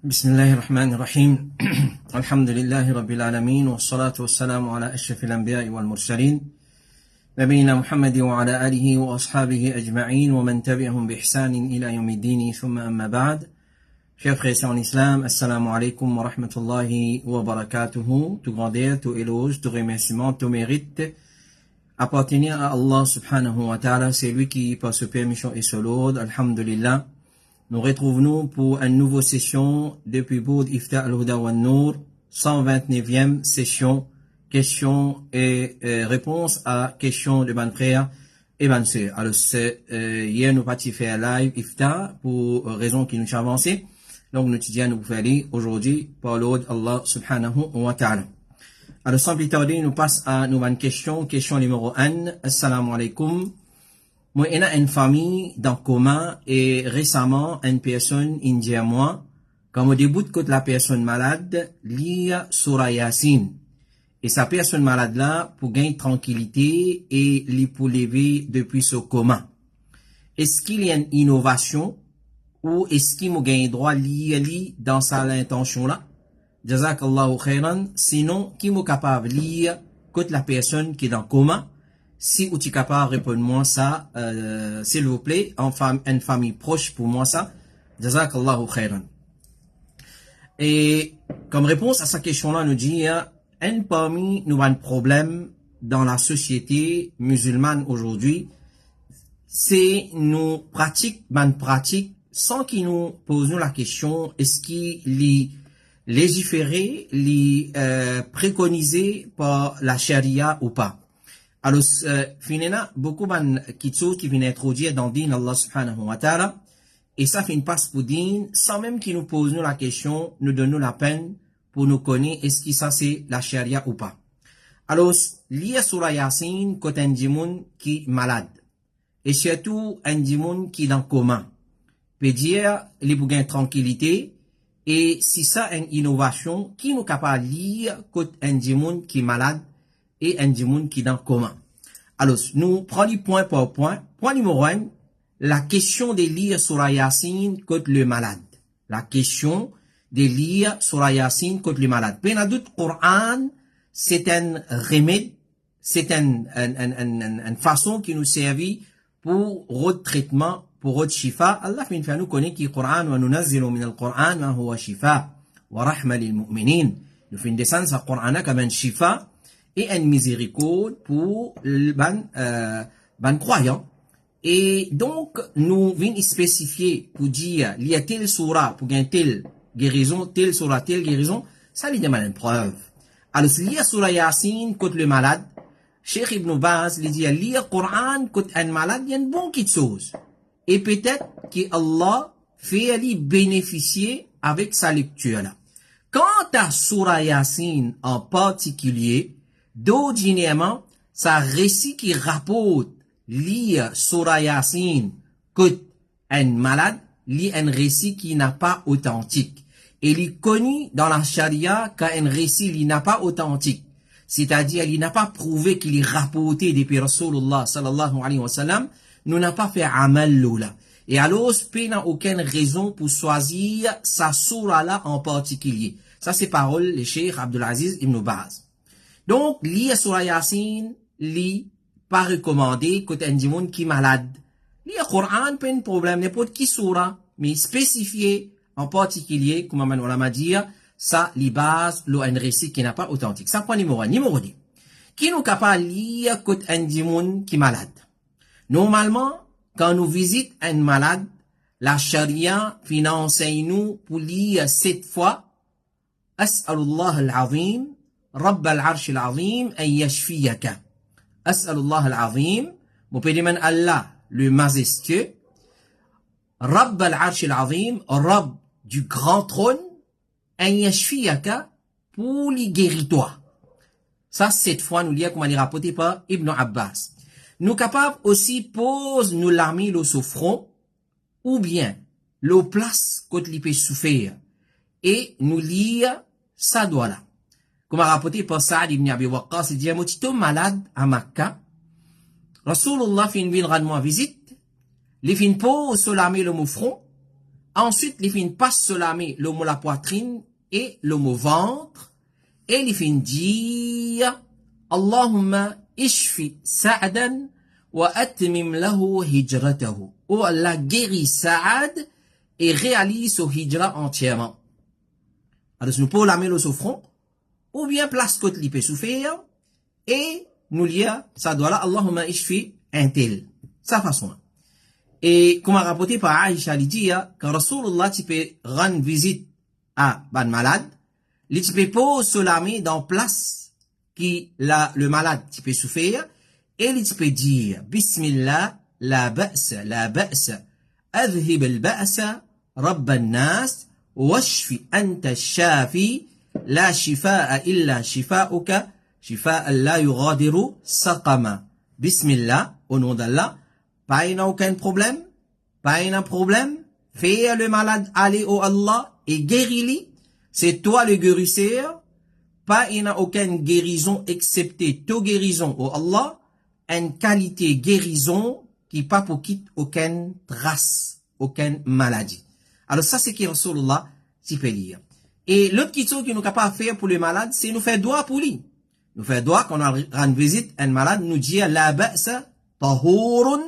بسم الله الرحمن الرحيم الحمد لله رب العالمين والصلاة والسلام على أشرف الأنبياء والمرسلين نبينا محمد وعلى آله وأصحابه أجمعين ومن تبعهم بإحسان إلى يوم الدين ثم أما بعد. Chers frères et sœurs en islam, assalamu alaikum wa rahmatullahi wa barakatuhu. Tout grandeur, tout éloge, tout remerciement, tout mérite appartenir à Allah subhanahu wa ta'ala. C'est lui qui, par ce permission et ce l'ordre, alhamdulillah, nous retrouvons pour une nouvelle session depuis Boud Ifta al-Huda wa Nour, 129e session, questions et réponses à questions de ban frère et ban sœur. Alors, hier, nous partis faire live Ifta pour raison qui nous a avancé. Donc, nous étudions nous faire aujourd'hui par l'ordre Allah subhanahu wa ta'ala. Alors, sans plus tarder, nous passons à une question numéro 1. Assalamu alaikum. Moi, il y a une famille dans commun et récemment, une personne indienne, moi, quand on débute contre la personne malade, lit Surah Yasin. Et sa personne malade là, pour gagner tranquillité et lui pour lever depuis ce coma. Est-ce qu'il y a une innovation ou est-ce qu'il m'a gagné droit lire dans sa intention là? Jazakallahu khairan. Sinon, qui m'a capable de lire contre la personne qui est dans coma? Si vous êtes capable de répondre-moi ça, s'il vous plaît, une famille proche pour moi ça, Jazakallahu khairan. Et comme réponse à sa question-là, nous dit, un parmi nous a un problème dans la société musulmane aujourd'hui, c'est nous pratique sans qu'ils nous posent la question, est-ce qu'il légiféré, préconisé par la charia ou pas. Alors, finalement, beaucoup de choses qui viennent introduire dans le din Allah subhanahu wa ta'ala, et ça fait une passe pour din, sans même qu'ils nous posent la question, nous donnons la peine pour nous connaître est-ce que ça c'est la charia ou pas. Alors, lire Surah Yasin quand un djimoun qui est malade, et surtout un djimoun qui est dans le coma, peut dire, les bougains tranquillité, et si ça une innovation, qui nous capable de lire quand un djimoun qui est malade, et un djimoun qui est dans le coma. Alors, nous prenons point par point. Point numéro 1, la question de lire Surah Yasin contre le malade. La question de lire Surah Yasin contre le malade. Bien, d'autres Coran, c'est un remède, c'est une façon qui nous servit pour votre traitement, pour votre shifa. Allah fait nous connaître que le Coran, wa nunazzilu min al-Coran, wa huwa shifa, wa rahma lil mu'minin. Nous faisons descendre ce Coran comme un shifa, et une miséricorde pour ban croyant. Et donc, nous venons spécifier pour dire, il y a telle surah pour gagner telle guérison, telle surah, telle guérison, ça lui demande une preuve. Alors, lire surah Yasin contre le malade, Cheikh Ibn Baz, il dit, lire Coran contre un malade, il y a une bonne petite chose. Et peut-être que Allah fait lui bénéficier avec sa lecture là. Quant à surah Yasin en particulier, d'ordinairement, ça récit qui rapporte lire Surah Yasin que un malade lit un récit qui n'a pas authentique. Et il est connu dans la charia qu'un récit qui n'a pas authentique. C'est-à-dire, il n'a pas prouvé qu'il est rapporté depuis Rasulullah sallallahu alayhi wa sallam, nous n'a pas fait amal là. Et alors, il n'a aucune raison pour choisir sa surah là en particulier. Ça, c'est parole de Cheikh Abdulaziz Ibn Baz. Donc, lire Surah Yasin, pas recommandé quand un djimoun qui est malade. Lire Coran, pas un problème, n'importe qui surah, mais spécifié, en particulier, comme on m'a dit, ça, les bases, un récit qui n'a pas authentique. Ça, point numéro 1. Numéro 2. Qui nous capable de lire quand un djimoun qui est malade? Normalement, quand nous visitons un malade, la charia finance nous pour lire 7 fois, As'alullah al-Azim, رب العرش العظيم أن يشفيك. أسأل الله العظيم, mon pédimen Allah, le majestueux, رب العرش العظيم, Rabb du grand trône, أن يشفيك, pour les guérir toi. Ça, cette fois, nous lisons comme il est rapporté par Ibn Abbas. Nous capables aussi pose nous l'armée le souffrant, ou bien, le place quand il peut souffrir, et nous lire ça doit là. Comme a rapporté par Saad ibn Abi Waqqas, il dit, un motito malade à Makkah, Rasulullah fait une ville rarement visite, les fin pose sur l'armée le moufron, Ensuite, il fin passe sur la main, le mot la poitrine et le mot ventre. Et il fin dire, Allahumma ishfi Sa'adan wa atmim lahu hijratahu. Oh Allah, guérit Sa'ad et réalise son hijra entièrement. Alors, nous pouvons la mettre au front, ou bien place côté l'ipé souffrir, et nous lire, ça doit là, Allahumma ishfi un tel. Sa façon. Et, comme a rapporté par Aïcha, il dit, quand Rasulullah, tu peux rendre visite à ban malade, il peut poser sur la main dans place qui, le malade, tu peux souffrir, et il peut dire, Bismillah, la ba'sa, adhib al-ba'sa, rabb al-nas, washfi anta shafi, la shifa'a illa shifa'uka, shifa'an la yughadiru saqama. Bismillah, au nom d'Allah, pas aucun problème, fais le malade aller au Allah et guéris-le, c'est toi le guérisseur, pas aucune guérison excepté ta guérison au Allah, une qualité guérison qui pas pour quitte aucune trace, aucune maladie. Alors ça c'est qui Rasulullah s'y peut lire. Et l'autre question que nous capable de faire pour le malade, c'est nous faire doigt pour lui. Nous faire doigt quand on rend visite un malade, nous dire la ba'sa tahurun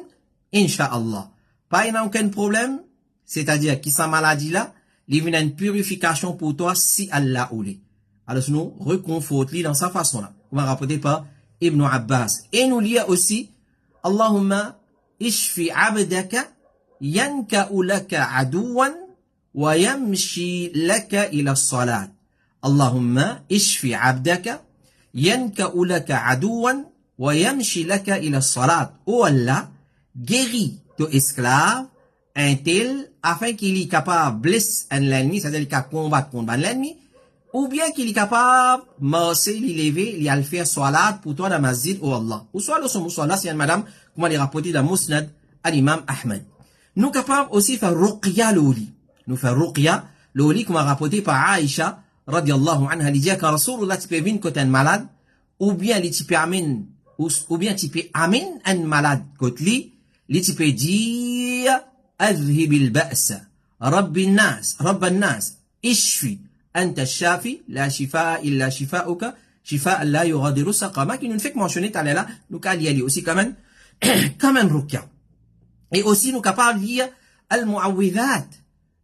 insha'Allah. Pas aucun problème, c'est-à-dire qui sa maladie là, il vient une purification pour toi si Allah oulé. Alors nous reconforte-lui dans sa façon là. On va rapporter par Ibn Abbas. Et nous lire aussi Allahumma ishfi abdaka yanka'u laka aduwan wa yamshi laka ila salat. Allahumma ishfi abdaka yanka'u laka aduwan wa yamshi laka ila salat. Oh Allah, guéris ton esclave, un tel, afin qu'il est capable de blesser l'ennemi, c'est-à-dire qu'il est combattre contre l'ennemi, ou bien qu'il est capable de marcher, l'élever, il a le faire salat pour toi dans la masjid ou Allah. Ou soit le son salat, c'est une madame, comment il rapporté dans Musnad à l'imam Ahmed. Nous capables aussi de faire ruqya l'oli. Nous faire ruqya l'oli, comme rapporté par Aïcha, radiallahu anha, il dit que Rasulullah tu peux venir quand un malade, ou bien tu peux amener, ou bien tu peux amener un malade quand lui, tu peux dire, أذهب البأس رب الناس اشفي أنت الشافي لا شفاء إلا شفاؤك شفاء لا يغادر سقما qui nous fait mentionner tout à l'heure nous qu'à lire aussi quand même ruqya et aussi nous capable de lire al-mu'awwidhat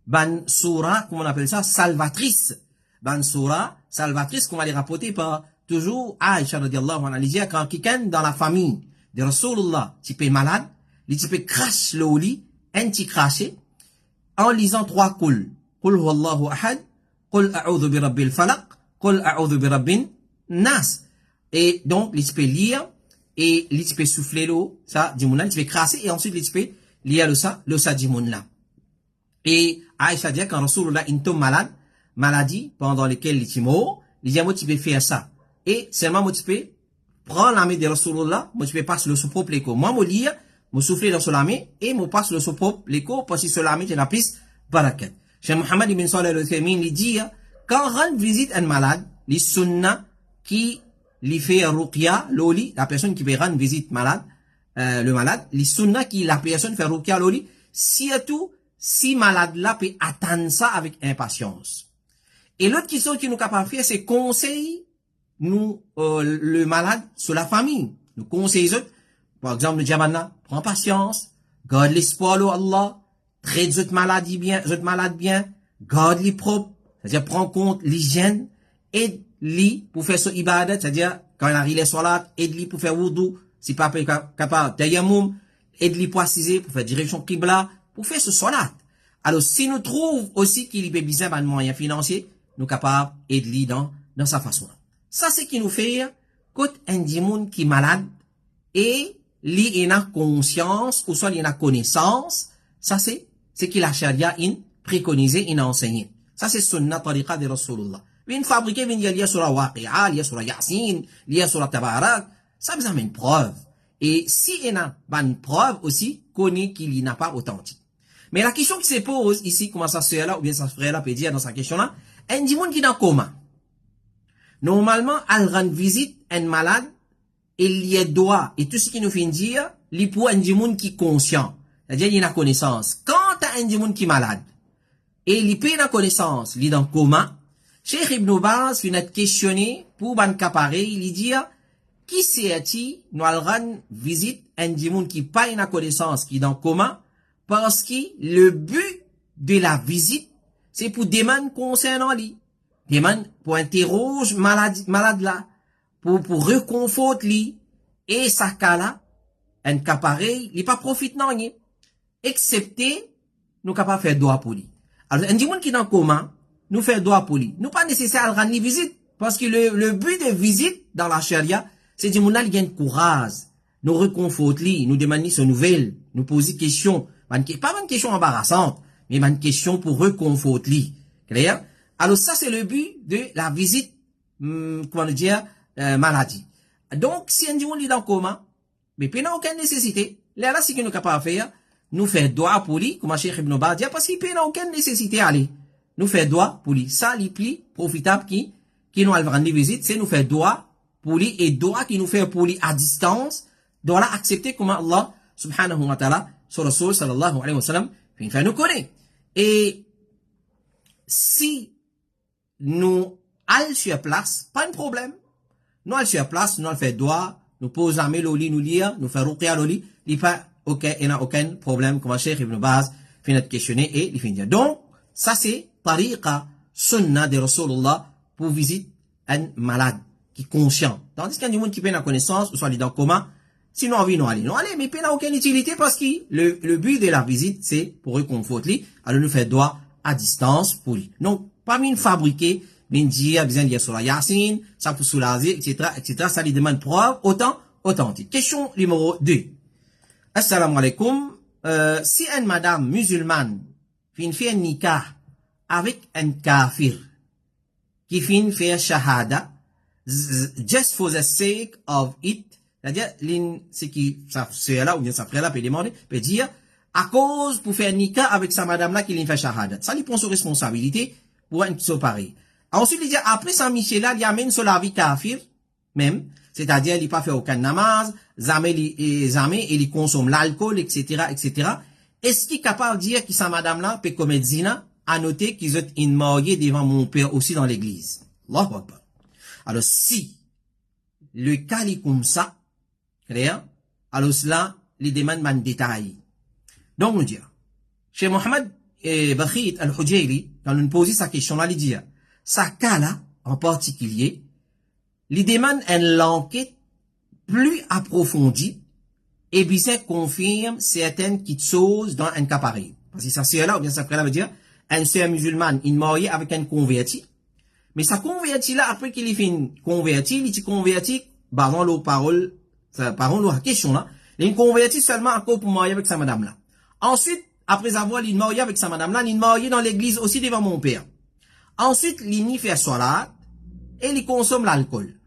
ban surah comment on appelle ça salvatrice ban surah salvatrice qu'on va les rapporter par toujours Aïcha radiallahu anha dit quand quelqu'un dans la famille de Rasulullah tu peux malade il tu peux crache le lit un petit craché, en lisant 3 qul. Qul huwallahu ahad, qul a'udhu bi rabbil falaq, qul a'udhu bi rabbin nas. Et donc, il peut lire, et il peut souffler l'eau, ça, du monde, il peut crasser, et ensuite, il peut lire le ça du monde là. Et Aïcha dit, quand Rasulullah est malade, maladie, pendant laquelle il est mort, il dit, moi, tu peux faire ça. Et seulement, moi, tu peux prendre la main de Rasulullah, moi, tu peux passer le propre l'écho. Moi, moi, lire, me souffler dans ce lami et me passe le propre l'écho parce que ce lami est la plus barakat. Cheikh Mohammed ibn Salih al-Uthaymin il dit quand rend visite un malade, les sunna qui lui fait ruqya loli, la personne qui veut rendre visite malade, le malade, les sunna qui la personne fait ruqya loli, surtout si malade là peut attendre ça avec impatience. Et l'autre question qui nous capable faire c'est conseiller nous le malade sur la famille. Nous conseillons par exemple, le diamana, prends patience, garde l'espoir au Allah, traite cette maladie bien, garde les propres, c'est-à-dire prends compte l'hygiène, aide-les pour faire ce ibadat, c'est-à-dire quand il arrive les salat, aide-les pour faire wudu, si pas capable, tayammum, aide-les pour assiser, pour faire direction qibla, pour faire ce salat. Alors, si nous trouvons aussi qu'il y a besoin d'un moyen financier, nous capables d'aider dans sa façon. Ça, c'est qui nous fait, quand un dimoun qui est malade, et il a conscience, ou soit il a connaissance, ça c'est qui la charia préconisé, a enseigné. Ça c'est sunnah tariqa de Rasulullah. Vient fabriquer, vient lire sur la waqi'a, lire sur la yasin, lire sur la tabarak, ça vous amène preuve. Et si il a une preuve aussi, connaît qu'il n'a pas authentique. Mais la question qui se pose ici, comment ça se fait là, ou bien ça se ferait là, peut dire dans sa question là, un dimon qui est dans coma. Normalement, elle rend visite un malade, il y a droit, et tout ce qui nous fait dire, il pour un dimoun qui est conscient. C'est-à-dire, il a connaissance. Quand t'as un dimoun qui est malade, et il peut dans connaissance, il est dans coma, Cheikh Ibn Baz finit questionner pour ban capare, il dit, qui c'est-il, nous allons visite un dimoun qui pas dans connaissance, qui est dans coma, parce que le but de la visite, c'est pour demander concernant lui. Demande pour interroger malade là, pour réconforter lui, et ça cas là, un cas pareil, il pas profite non rien. Excepté, nous capable faire droit pour lui. Alors, un dimoun qui est dans coma, nous fait droit pour lui. Nous pas nécessaire à rendre visite, parce que le but de visite dans la charia, c'est du monde qui gagne courage, nous réconforter lui, nous demander son nouvelle, nous poser questions, pas une question embarrassante, mais une question pour réconforter lui. Clair? Alors ça c'est le but de la visite, comment dire, maladie. Donc si un monde est dans coma, mais il n'a aucune nécessité, là c'est que nous capable faire, nous faire droit pour lui, comme Cheikh Ibn Baz dit, parce qu'il n'a aucune nécessité à aller. Nous faire droit pour lui. Ça, les plis profitable qui nous allons rendre visite, c'est nous faire droit pour lui et droit qui nous fait pour lui à distance, doit l'accepter comme Allah subhanahu wa ta'ala, sur Rasul sallallahu alayhi wa sallam, fait nous connaît. Et si nous allons sur place, pas de problème. Nous allons sur place, nous allons faire droit, nous posons la au lit, nous lire, nous faire ruqya au lit, il n'y a aucun problème, comme Cheikh Ibn Baz fait notre questionner et il finit. Donc, ça c'est tariqa sunna de Rasulullah pour visiter un malade qui est conscient. Tandis qu'il y a des gens qui prennent la connaissance, ou soit dans le coma, sinon envie non aller. Non aller, mais il n'a aucune utilité parce que le but de la visite, c'est pour réconforter, alors nous faire droit à distance pour lui. Donc, pas une fabriquer, bien dire sur la Yassine, ça pour soulager, etc., ça lui demande preuve, autant, authentique. Question numéro 2. Assalamu alaikum. Si une madame musulmane fait un nikah avec un kafir qui fait shahada just for the sake of it, c'est-à-dire ce qui c'est là ou bien ça frère là peut demander peut dire à cause pour faire un nikah avec sa madame là qui fait shahada, ça lui prend sa responsabilité pour une chose pareille. Ensuite il dit après ça Michel là il amène sur la vie kafir même, c'est-à-dire il pas fait aucun namaz, jamais il consomme l'alcool, etc. Est-ce qu'il est capable de dire que sa madame là peut commettre zina, à noter qu'ils ont une mariée devant mon père aussi dans l'église. Allahu Akbar. Alors si le cas est comme ça, clair, alors cela, les demandes man détail. Donc nous dire, chez Mohamed Bakhit al-Hujayli, quand nous posons sa question là, il dit, sa cas là, en particulier, les demandes une enquête plus approfondie, et puis ça confirme certaines petites choses dans un cas pareil. Parce que ça c'est là, ou bien ça frère là veut dire, un sœur musulmane, il marié avec un converti, mais ça converti là, après qu'il est fait converti, il est converti, dans l'eau parole, la question là, il converti seulement encore pour marier avec sa madame là. Ensuite, après avoir il marié avec sa madame là, il marié dans l'église aussi devant mon père. Ensuite, il fait salat, et il consomme l'alcool.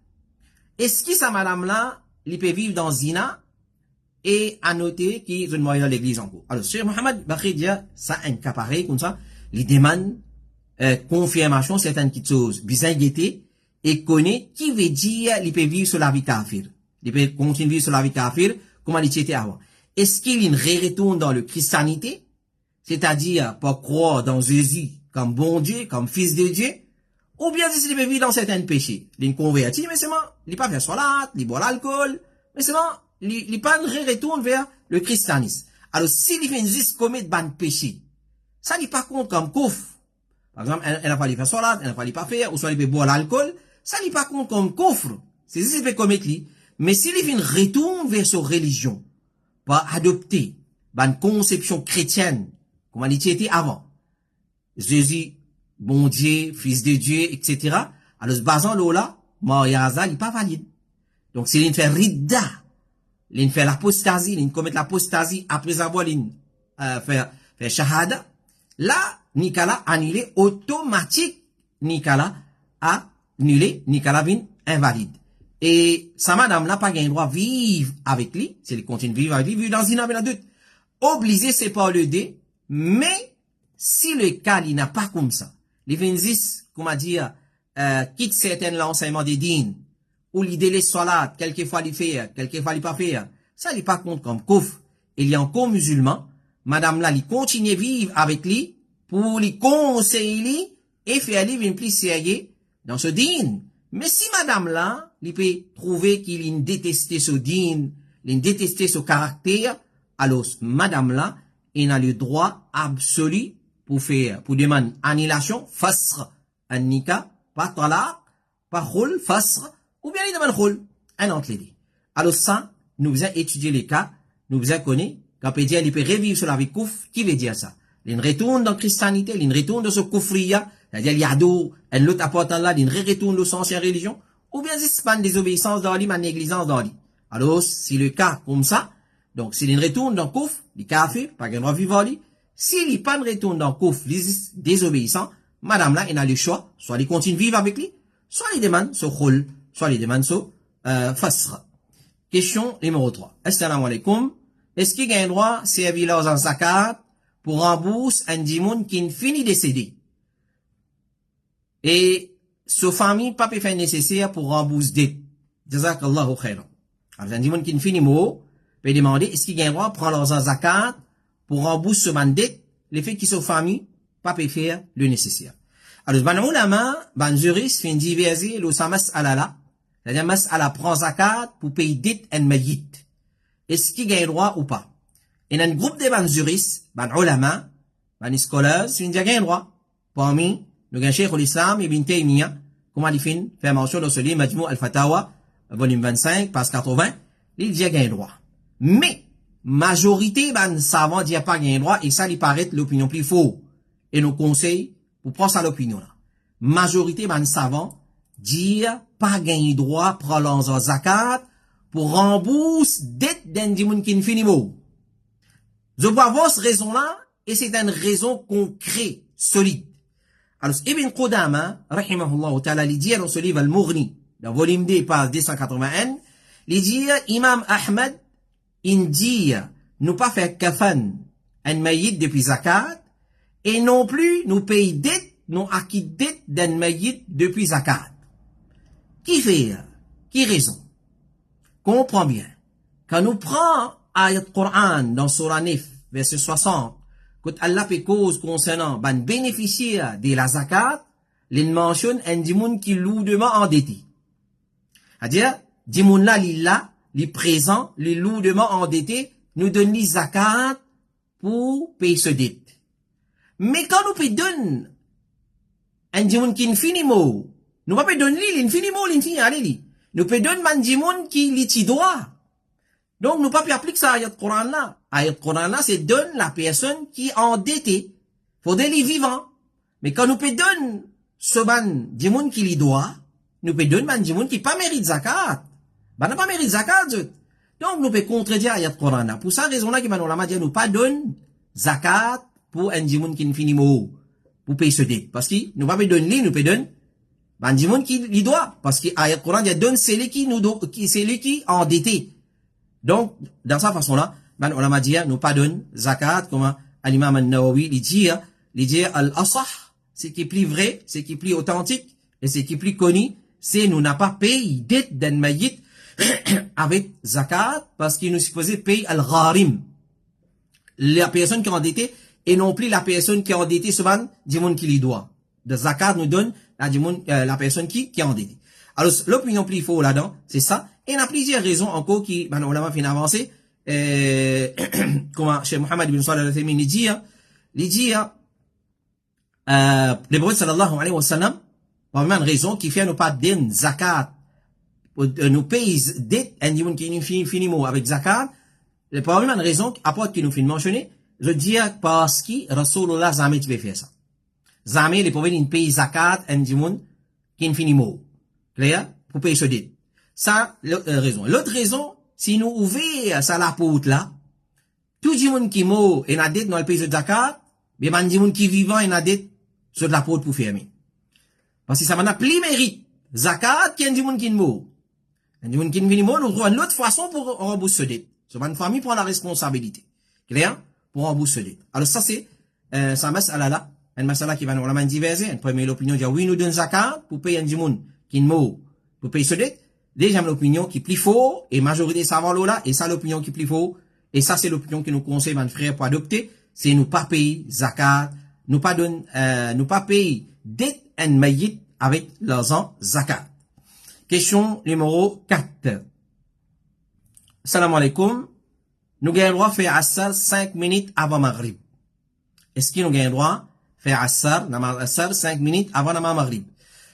Est-ce que sa madame là, il peut vivre dans zina, et à noter qu'ils ont marié dans l'église encore. Alors, Cheikh Mohamed Bakhit dit, ça, un cas pareil, comme ça, il demande, confirmation, certaines petites choses, bien guetter, et connaît, qui veut dire, il peut vivre sur la vie kafir. Il peut continuer à vivre sur la vie kafir, comme il était avant. Est-ce qu'il retourne dans le christianité? C'est-à-dire, pas croire dans Jésus comme bon Dieu, comme fils de Dieu? Ou bien, s'il peut vivre dans certains péchés? Il convertit, mais seulement, il pas faire salat, il boit l'alcool, mais seulement, il pas retourne vers le christianisme. Alors, s'il fait juste commettre ban péché, ça n'est pas compte comme coffre. Par exemple, elle n'a pas les faire salat, elle n'a pas les pas faire, ou soit il peut boire l'alcool, ça n'est pas compte comme coffre. C'est juste qu'il peut commettre lui. Mais s'il fait une retourne vers sa religion, pas adopter, ban conception chrétienne, comme il était avant. Jésus, bon Dieu, fils de Dieu, etc. Alors, ce basant là, mariage, il n'est pas valide. Donc, s'il fait ridda, il fait l'apostasie, il commet l'apostasie après avoir fait shahada, là, Nicolas annulé automatique, Nicolas annulé, Nicolas vient invalide. Et sa madame n'a pas gagné droit de vivre avec lui, si elle continue de vivre avec lui, vivre dans une avec obligé c'est pas le dé, mais si le cas il n'a pas comme ça, les 26, comment dire, quitte certains l'enseignement des dînes, ou l'idée les salades, quelquefois il fait, quelquefois il pas faire, ça il pas compte comme coffre. Il y a encore musulman, madame là, il continue à vivre avec lui, pour les conseiller et faire lui une plus sérieux dans ce din. Mais si madame là, il peut trouver qu'il a détesté ce din, il a détesté ce caractère, alors madame là, il a le droit absolu pour faire, pour demander annulation, fasr, annika, pas talaq, pas khul, fasr, ou bien il demande khul, un entre les deux. Alors ça, nous avons étudié les cas, nous avons connu, quand peut dire, il peut revivre sur la vie kouf, qui veut dire ça? Il retourne dans la christianité, il retourne dans ce koufriya, c'est-à-dire, il y a d'autres, l'autre apportant là, il retourne dans son ancienne religion, ou bien c'est pas une désobéissance dans lui, ma négligence dans lui. Alors, si le cas comme ça, donc, s'il retourne dans kouf, il café, pas qu'il droit vivre lui, s'il n'est pas retourne dans kouf, désobéissant, madame là, il a le choix, soit il continue de vivre avec lui, soit il demande ce khul, soit il demande ce, fasr. Question numéro 3. Assalamu alaikum. Est-ce qu'il y a un droit, servir là en zakat, pour rembourser un dimoun qui finit décédé? Et, sa famille, pas peut faire nécessaire pour rembourser dette. Jazakallahu khairan. Alors, un dimoun qui finit mort, peut demander, est-ce qu'il y a un droit, prendre leurs zakat, pour rembourser ce dette, les faits qui sa famille, pas peut faire le nécessaire. Alors, ban ulama, ban juriste, fin diverser, le samas alala, c'est-à-dire, mas ala prend zakat, pour payer dette en mayit. Est-ce qu'il y a un droit ou pas? Et dans un groupe de ban juristes, ban ulama, ban scholars, fin dire qu'il y a un droit. Parmi, le grand cheikh l'islam, Ibn Taymiyyah, comment il fait mention dans ce livre, Majmou al-Fatawa, volume 25, page 80, il dit qu'il y a un droit. Mais, majorité, ban savants dit pas qu'il y a un droit, et ça, il paraît l'opinion plus faux. Et nos conseils, pour prendre ça l'opinion là. Majorité, ban savants, dire pas gagner droit, prendre en zakat, pour rembourser dette d'un dimoun qui finit mot. Je vois votre raison là, et c'est une raison concrète, solide. Alors, Ibn Qudama, rahimahullah ta'ala, il dit dans ce livre Al-Mughni, dans volume 2, page 281, il dit, Imam Ahmed, il dit, nous pas faire kafan, un mayit depuis zakat, et non plus, nous payer dette, nous acquis dette d'un mayit depuis zakat. Qui fait? Qui raison? Comprends bien. Quand nous prenons ayat Coran dans Surah 9, verset 60, quand Allah fait cause concernant ban bénéficiaire de la zakat, il mentionne un dimoun qui lourdement endetté. C'est-à-dire, dimoun là, il présent, il lourdement endetté, nous donne les zakat pour payer ce dette. Mais quand nous donne un dimoun qui finit mot, nous pas donner lui, l'infini mot, l'infini allez. Nous peut donner man dimoun qui l'iti droit. Donc, nous pas pu appliquer ça à ayat Coran là. Ayat Coran là, c'est donne la personne qui est endettée. Faut des vivants. Mais quand nous peut donner ce man dimoun qui l'y doit, nous peut donner man dimoun qui pas mérite zakat. Bah, n'a pas mérite zakat, donc, nous peut contredire ayat Coran là. Pour ça, raison là, qui va nous la dire, nous pas donne zakat pour un dimoun qui ne finit mot. Pour payer ce dette. Parce que, nous pas peut donner, nous peut donner ban dimoun qui l'y doit. Parce que ayat Coran, il y a donne celui qui nous doit, celui qui est endetté. Donc, dans sa façon-là, ben, on a dit, nous pardonne zakat, comme l'imam al-Nawawi, il dit, al-asah, ce qui est plus vrai, ce qui est plus authentique, et ce qui est plus connu, c'est nous n'a pas payé dette d'un mayit avec zakat, parce qu'il nous supposait payer al-gharim. La personne qui est endettée, et non plus la personne qui est endettée, souvent, du monde qui lui doit. De zakat nous donne la personne qui est endettée. Alors, l'opinion plus faux là-dedans, c'est ça. Et il y a plusieurs raisons encore qui, ben, on a fait avancer. Comment, chez Mohammed ibn Salih al-Uthaymin, il dit, le prophète sallallahu alayhi wa sallam, par une raison qui fait nous pas donner zakat, nous payer dette, un dimanche qui finit avec zakat, par une raison, apporte qui nous fait mentionner, je dis parce que Rasulullah jamais tu veux faire ça. Jamais les prophètes ils payent zakat, un dimanche qui finit mot. Clair? Pour payer ce dette. Ça, raison. L'autre raison, si nous ouvrons ça la porte là, tout le monde qui mort et n'a dette dans le pays de zakat, mais man du monde qui vivant et n'a dette sur la porte pour fermer. Parce que ça n'a plus mérite. Zakat, qui est du monde qui mort. Un du monde qui mort, nous trouvons l'autre façon pour rembourser ce dette. So, une famille prend la responsabilité. Clair? Pour rembourser ce dette. Alors ça c'est, ça masala là, un masala qui va nous la diverser. Une première opinion dit, oui, nous donne zakat pour payer un du monde qui mort, pour payer ce dette. Déjà, l'opinion qui est plus faux, et majorité savants là, et ça l'opinion qui est plus faux, et ça c'est l'opinion que nous conseille, mon frère, pour adopter, c'est nous pas payer zakat nous pas payer dette en mayit avec l'argent zakat. Question numéro 4. Salam alaikum. Nous gagnons le droit de faire Assar 5 minutes avant Maghrib. Est-ce que nous gagnons le droit de faire Assar 5 minutes avant Maghrib?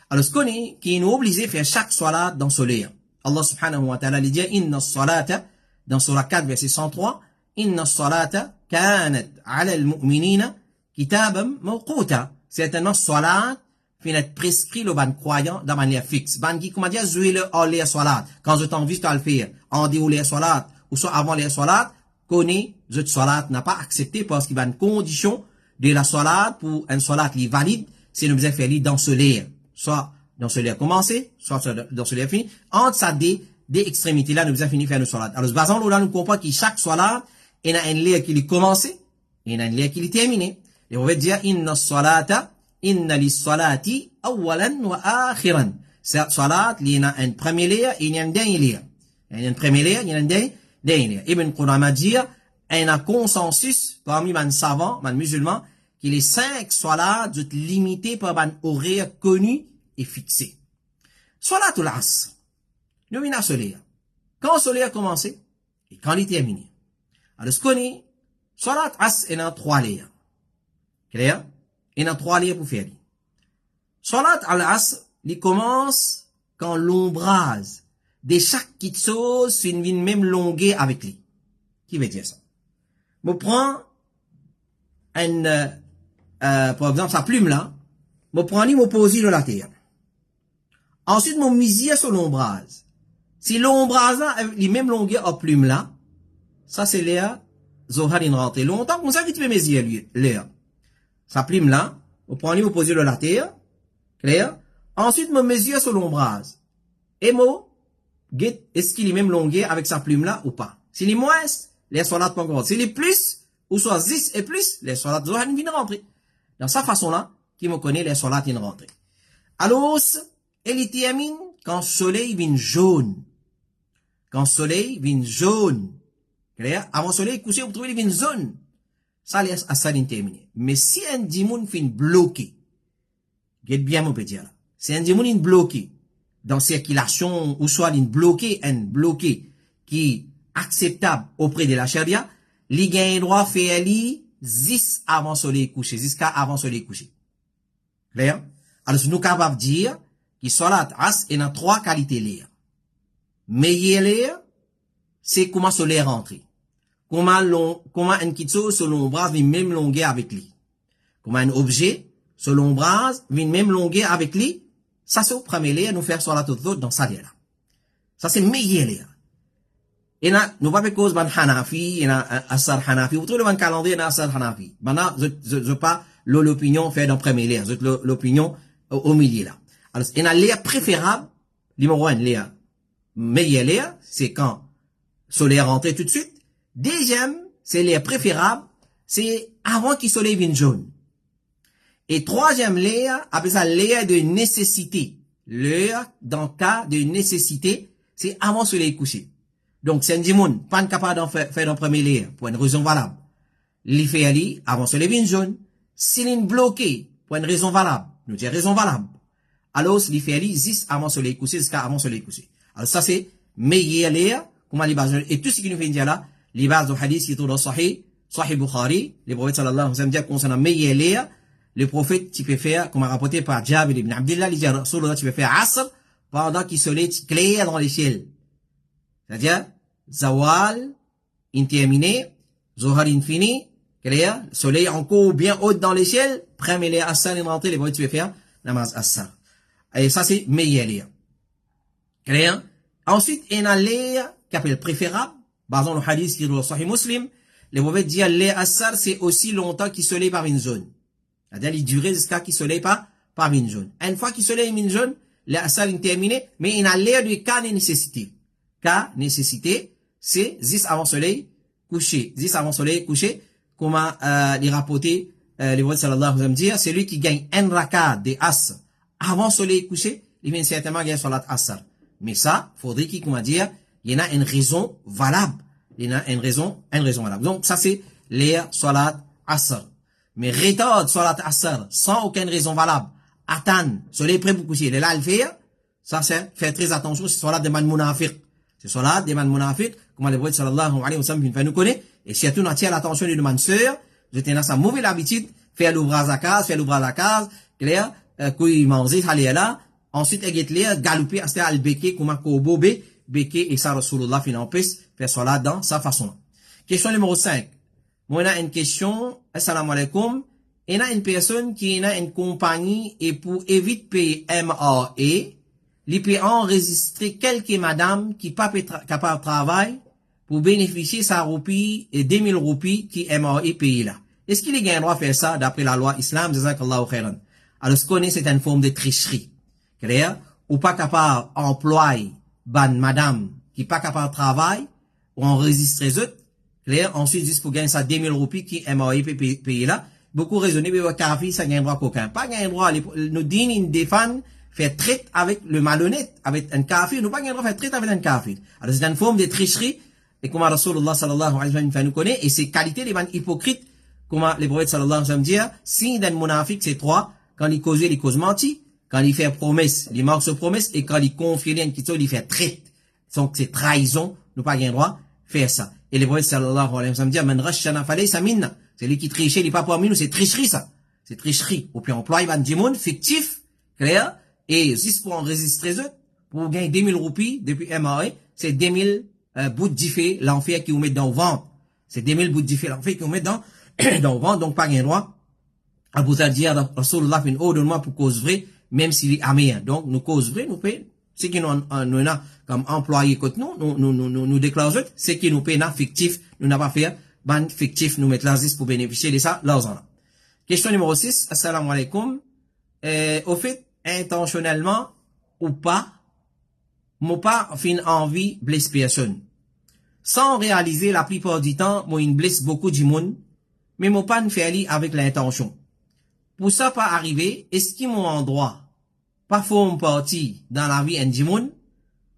Alors, ce qu'on est, qui nous oblige à faire chaque salat dans ce lieu. Allah subhanahu wa ta'ala dit, inna salata, dans surah 4, verset 103, inna salata kanat ala al-mu'minina kitabam mawquta. Certainement, salat, fait être prescrit le ban croyant de manière fixe. Ban qui, comment dire, jouer le hors les salat. Quand je t'envie à le faire, en dehors les salat, ou soit avant les salat, connaît, cette salat n'a pas accepté parce qu'il y a une condition de la salat pour un salat qui est valide, c'est nous faire dans ce lieu. Soit dans ce lieu commencé, soit dans ce lieu fini. Entre ça, des extrémités là, nous avons fini faire nos salat. Alors, basant là, nous comprenons que chaque salat, il y a un lieu qui est commencé, il y a un lieu qui est terminé. Et on va dire, inna salata, inna li salati, awalan wa akhiran. Cette salat, il y a un premier lieu et il y a un dernier lieu. Il y a un premier lieu, il y a un dernier lieu. Ibn Qudama dit, il y a un consensus parmi les savants, les musulmans, que les 5 salats sont limités par un horaire connu et fixé. Salatul Asr. Nous venons à ce lieu. Quand ce lieu a commencé et quand il est terminé. Alors, ce qu'on est, Salat Asr est dans 3 lieux. Clair? Il y a 3 lieux pour faire. Salat al-Asr, il commence quand l'ombrage de chaque petite chose c'est une même longueur avec lui. Qui veut dire ça? Je prends par exemple, sa plume là, je prends lui, je pose de la terre. Ensuite, je mise sur l'ombrage. Si l'ombrage là, les mêmes longueurs en plume là, ça c'est l'air, Zohar in rentre. Longtemps, comme ça, tu peux mesurer l'air. Sa plume là, je prends lui, je pose de la terre. Clair? Ensuite, je mesure sur l'ombrage. Et moi, est-ce qu'il est même longueur avec sa plume là ou pas? S'il est moins, les soldats pas encore. S'il est plus, ou soit 10 et plus, les soldats Zohar viennent rentrer. Dans sa façon-là, qui me connaît, les soldats viennent rentrer. Alors, elle termine quand le soleil vient jaune. Quand le soleil vient jaune. Clair? Avant le soleil couché, vous trouvez, il vient jaune. Ça, laisse à ça, terminé. Mais si un dimoun fin bloqué, get bien, mon petit, là. Si un dimoun bloqué, dans circulation, ou soit un bloqué qui est acceptable auprès de la charia, li gagne droit faire li 10 avant soleil couché, jusqu'à avant soleil couché. Clair? Alors, nous capables de dire que Salat Asr est dans 3 qualités l'air. Meilleur l'air, c'est comment soleil rentre. Comment un kitso selon bras vient même longueur avec lui. Comment un objet selon bras vient même longueur avec lui. Ça, c'est au premier l'air, nous faire Salat Asr dans ça là. Ça, c'est meilleur l'air. Et là, nous pas cause ban Hanafi, et là, Assar Hanafi. Vous trouvez le calendrier dans Assar Hanafi. Maintenant, je pas l'opinion fait dans premier l'air. Je l'opinion au milieu là. Alors, et là, l'air préférable, numéro 1, l'air meilleur l'air, c'est quand soleil rentre tout de suite. Deuxième, c'est l'air préférable, c'est avant qu'il soleil vienne jaune. Et troisième l'air, après ça, l'air de nécessité. L'air, dans le cas de nécessité, c'est avant soleil couché. Donc, c'est un dimoun, pas capable d'en faire dans le premier l'air, pour une raison valable. L'y fait aller, avant soleil vienne jaune. S'il est bloqué, pour une raison valable, nous disons raison valable. Alors, l'y fait aller, 10 avant soleil couché, jusqu'à avant soleil couché. Alors, ça, c'est meilleur l'air, comment les bases, et tout ce qui nous fait dire là, les bases du hadith qui est dans Sahih Bukhari, les prophètes sallallahu alayhi wa sallam disent concernant meilleur l'air, le prophète, tu peux faire, comme a rapporté par Jabir ibn Abdullah, il dit, Rasulullah, tu peux faire Asr, pendant qu'il soleil clair dans les ciels. C'est-à-dire, Zawal, interminé, Zohar infini, clair, soleil encore bien haut dans les ciels, premier l'air Assar, et rentrer, les prophètes, tu peux faire namaz Assar. Et ça, c'est meilleur l'air. Clair? Ensuite, il y a l'air, qui appelle préférable, basant le hadith qui est dans Sahih Muslim, les prophètes disent, l'air Assar, c'est aussi longtemps qu'il soleil par une zone. C'est-à-dire, il dure jusqu'à qu'il soleil par une zone. Une fois qu'il soleil une zone, l'air Assar est terminé, mais il y a l'air de cas de nécessité. Cas, nécessité, c'est 10 avant soleil couché. 10 avant soleil couché, comment, les rapportés, les prophètes sallallahu alayhi wa sallam dire, c'est lui qui gagne un rakat de Asr avant soleil couché, il vient certainement gagner Salat Asr. Mais ça, faudrait qu'il, comment dire, il y en a une raison valable. Il y en a une raison valable. Donc, ça, c'est l'air Salat Asr. mais retarde salat asr sans aucune raison valable, attend, soleil prêt pour coucher, il est là à le faire, ça c'est, faire très attention, c'est salat des man munafiq. C'est salat des man munafiq, comme le prophète sallallahu alayhi wa sallam nous connaît, et surtout, on attire l'attention de man sœur, je tiens à sa mauvaise habitude, faire l'ouvrage à case, clair, qu'il mange, aller là, ensuite, il est galoper, c'est à l'beke, comme un kobo beke, et ça, Rasulullah, fin en piste, faire salat dans sa façon. Question numéro 5. Moi, on a une question, assalamu alaikum. Il y a une personne qui a une compagnie et pour éviter payer MAE, il peut enregistrer quelques madame qui pas capable de travailler pour bénéficier sa roupie et 2000 roupies qui MAE paye là. Est-ce qu'il a le droit de faire ça d'après la loi islam? Jazakallahu khairan. Alors, ce qu'on est, c'est une forme de tricherie. Clair? Ou pas capable d'employer ban madame qui pas capable de travailler ou enregistrer eux. Clair? Ensuite, juste pour gagner ça 2000 roupies qui MAE paye là. Beaucoup raisonné, mais kafir, ça gagne droit qu'aucun. Pas gagne droit, nous disons, une défense, faire traite avec le malhonnête, avec un kafir, nous pas gagne droit faire traite avec un kafir. Alors, c'est une forme de tricherie, et comme Rasulullah sallallahu alayhi wa sallam nous connaît, et c'est qualité des hypocrites, comme les prophètes sallallahu alayhi wa sallam disent, si d'un monafique, c'est trois, quand il cause menti, quand il fait promesse, il manque sa promesse, et quand il confie rien, il fait traite. Donc, c'est trahison, nous pas gagne droit faire ça. Et les prophètes sallallahu alayhi wa sallam disent, man rashana falaysa minna. C'est lui qui triche, il n'est pas parmi nous, c'est tricherie, ça. C'est tricherie. Ou puis, emploie, il va dire, fictif, clair, et juste pour enregistrer eux, pour gagner 2000 roupies depuis MAE, c'est 2000 bouts de diffé, l'enfer qui vous met dans le ventre. C'est 2000 bouts de diffé, l'enfer qui vous met dans le ventre, donc pas gain droit. À vous dire, Rasulullah fait une ordre de moi pour cause vraie, même s'il est améen. Donc, nous cause vraie, nous payons. Ce qui nous a comme employé côté nous déclarons, ce qui nous paye fictif, nous n'a pas fait, ban fictif, nous mettre l'asile pour bénéficier de ça, l'argent là. Question numéro 6, assalamu alaikum. Au fait, intentionnellement, ou pas, mon pas fin envie blesse personne. Sans réaliser la plupart du temps, moi, il blesse beaucoup du monde, mais mon pas ne fait aller avec l'intention. Pour ça pas arriver, est-ce qu'il mon endroit, pas forme partie dans la vie du monde,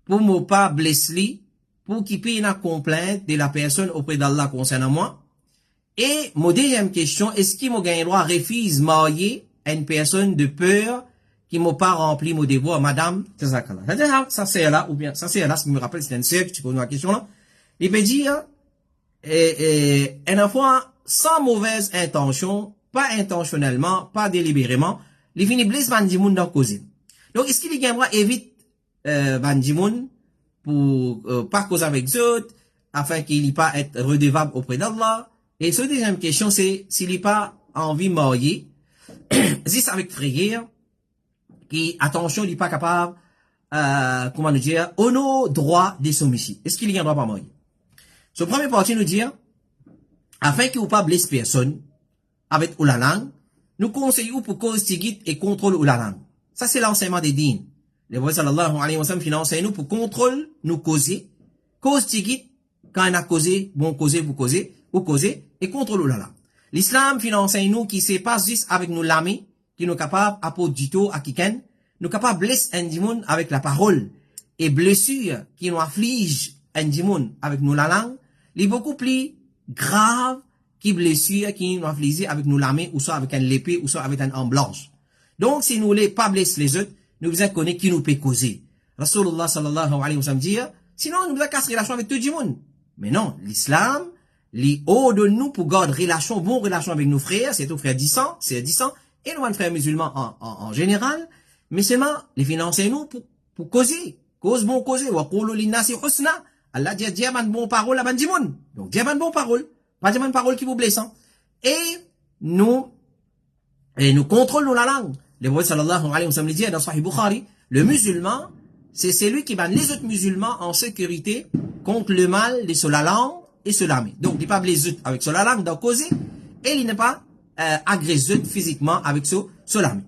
pour mon pas blesser pour qu'il paye une complainte de la personne auprès d'Allah concernant moi. Et mon deuxième question, est-ce qu'il m'a gagné droit refuse marier à une personne de peur qui m'a pas rempli mon devoir, madame? Ça c'est là, ou bien, ça c'est là, ce qui me rappelle, c'est un sœur qui pose la question là. Il peut dire, une fois, sans mauvaise intention, pas intentionnellement, pas délibérément, il finit blesse Bandimoun dans cause. Donc, est-ce qu'il y a un droit évite, Bandimoun pour pas causer avec eux, afin qu'il n'ait pas être redevable auprès d'Allah. Et cette deuxième question, c'est s'il n'est pas envie de marier, juste avec frayeur, qui, attention, il n'est pas capable, comment nous dire, au nos droits des soumissions. Est-ce qu'il y a un droit pas marier? Ce premier parti nous dit, afin qu'il ne pas blesse personne, avec ou la langue, nous conseillons pour cause tigit et contrôle ou la langue. Ça, c'est l'enseignement des dînes. Le prophète sallallahu alayhi wa sallam finance nous pour contrôle, nous causer, cause tigit, quand on a causé, bon causer, vous causez, ou causer, et contrôle ou la langue. L'islam finance nous qui se passe juste avec nous l'ami, qui nous capable, à peau du tout, à quiken, nous capable blesser un dimon avec la parole, et blessure qui nous afflige un dimon avec nous la langue, est beaucoup plus grave qui blessure qui nous afflige avec nous la main, ou soit avec un épée, ou soit avec un arme blanche. Donc, si nous voulons pas blesser les autres, nous devons connaître qui nous peut causer. Rasulullah sallallahu alayhi wa sallam dit, sinon nous devons casser relation avec tout le monde. Mais non, l'islam, les hauts de nous pour garder relation, bonne relation avec nos frères, c'est nos frères disants, et nos frères musulmans en général, mais seulement les financer nous pour causer. Cause bon causer. Wa qulu linnasi husna. Allah dit, dis une bonne parole à bandimoun. Donc, dis une bonne parole. Pas dire une parole qui vous blesse. Et nous contrôlons la langue. Le prophète sallallahu alayhi wa sallam dit dans Sahih Bukhari, le musulman, c'est celui qui bat les autres musulmans en sécurité contre le mal de la langue et sur la main. Donc, il n'est pas blessé avec sur la langue dans causer, et il n'est pas agressé physiquement avec sur la main.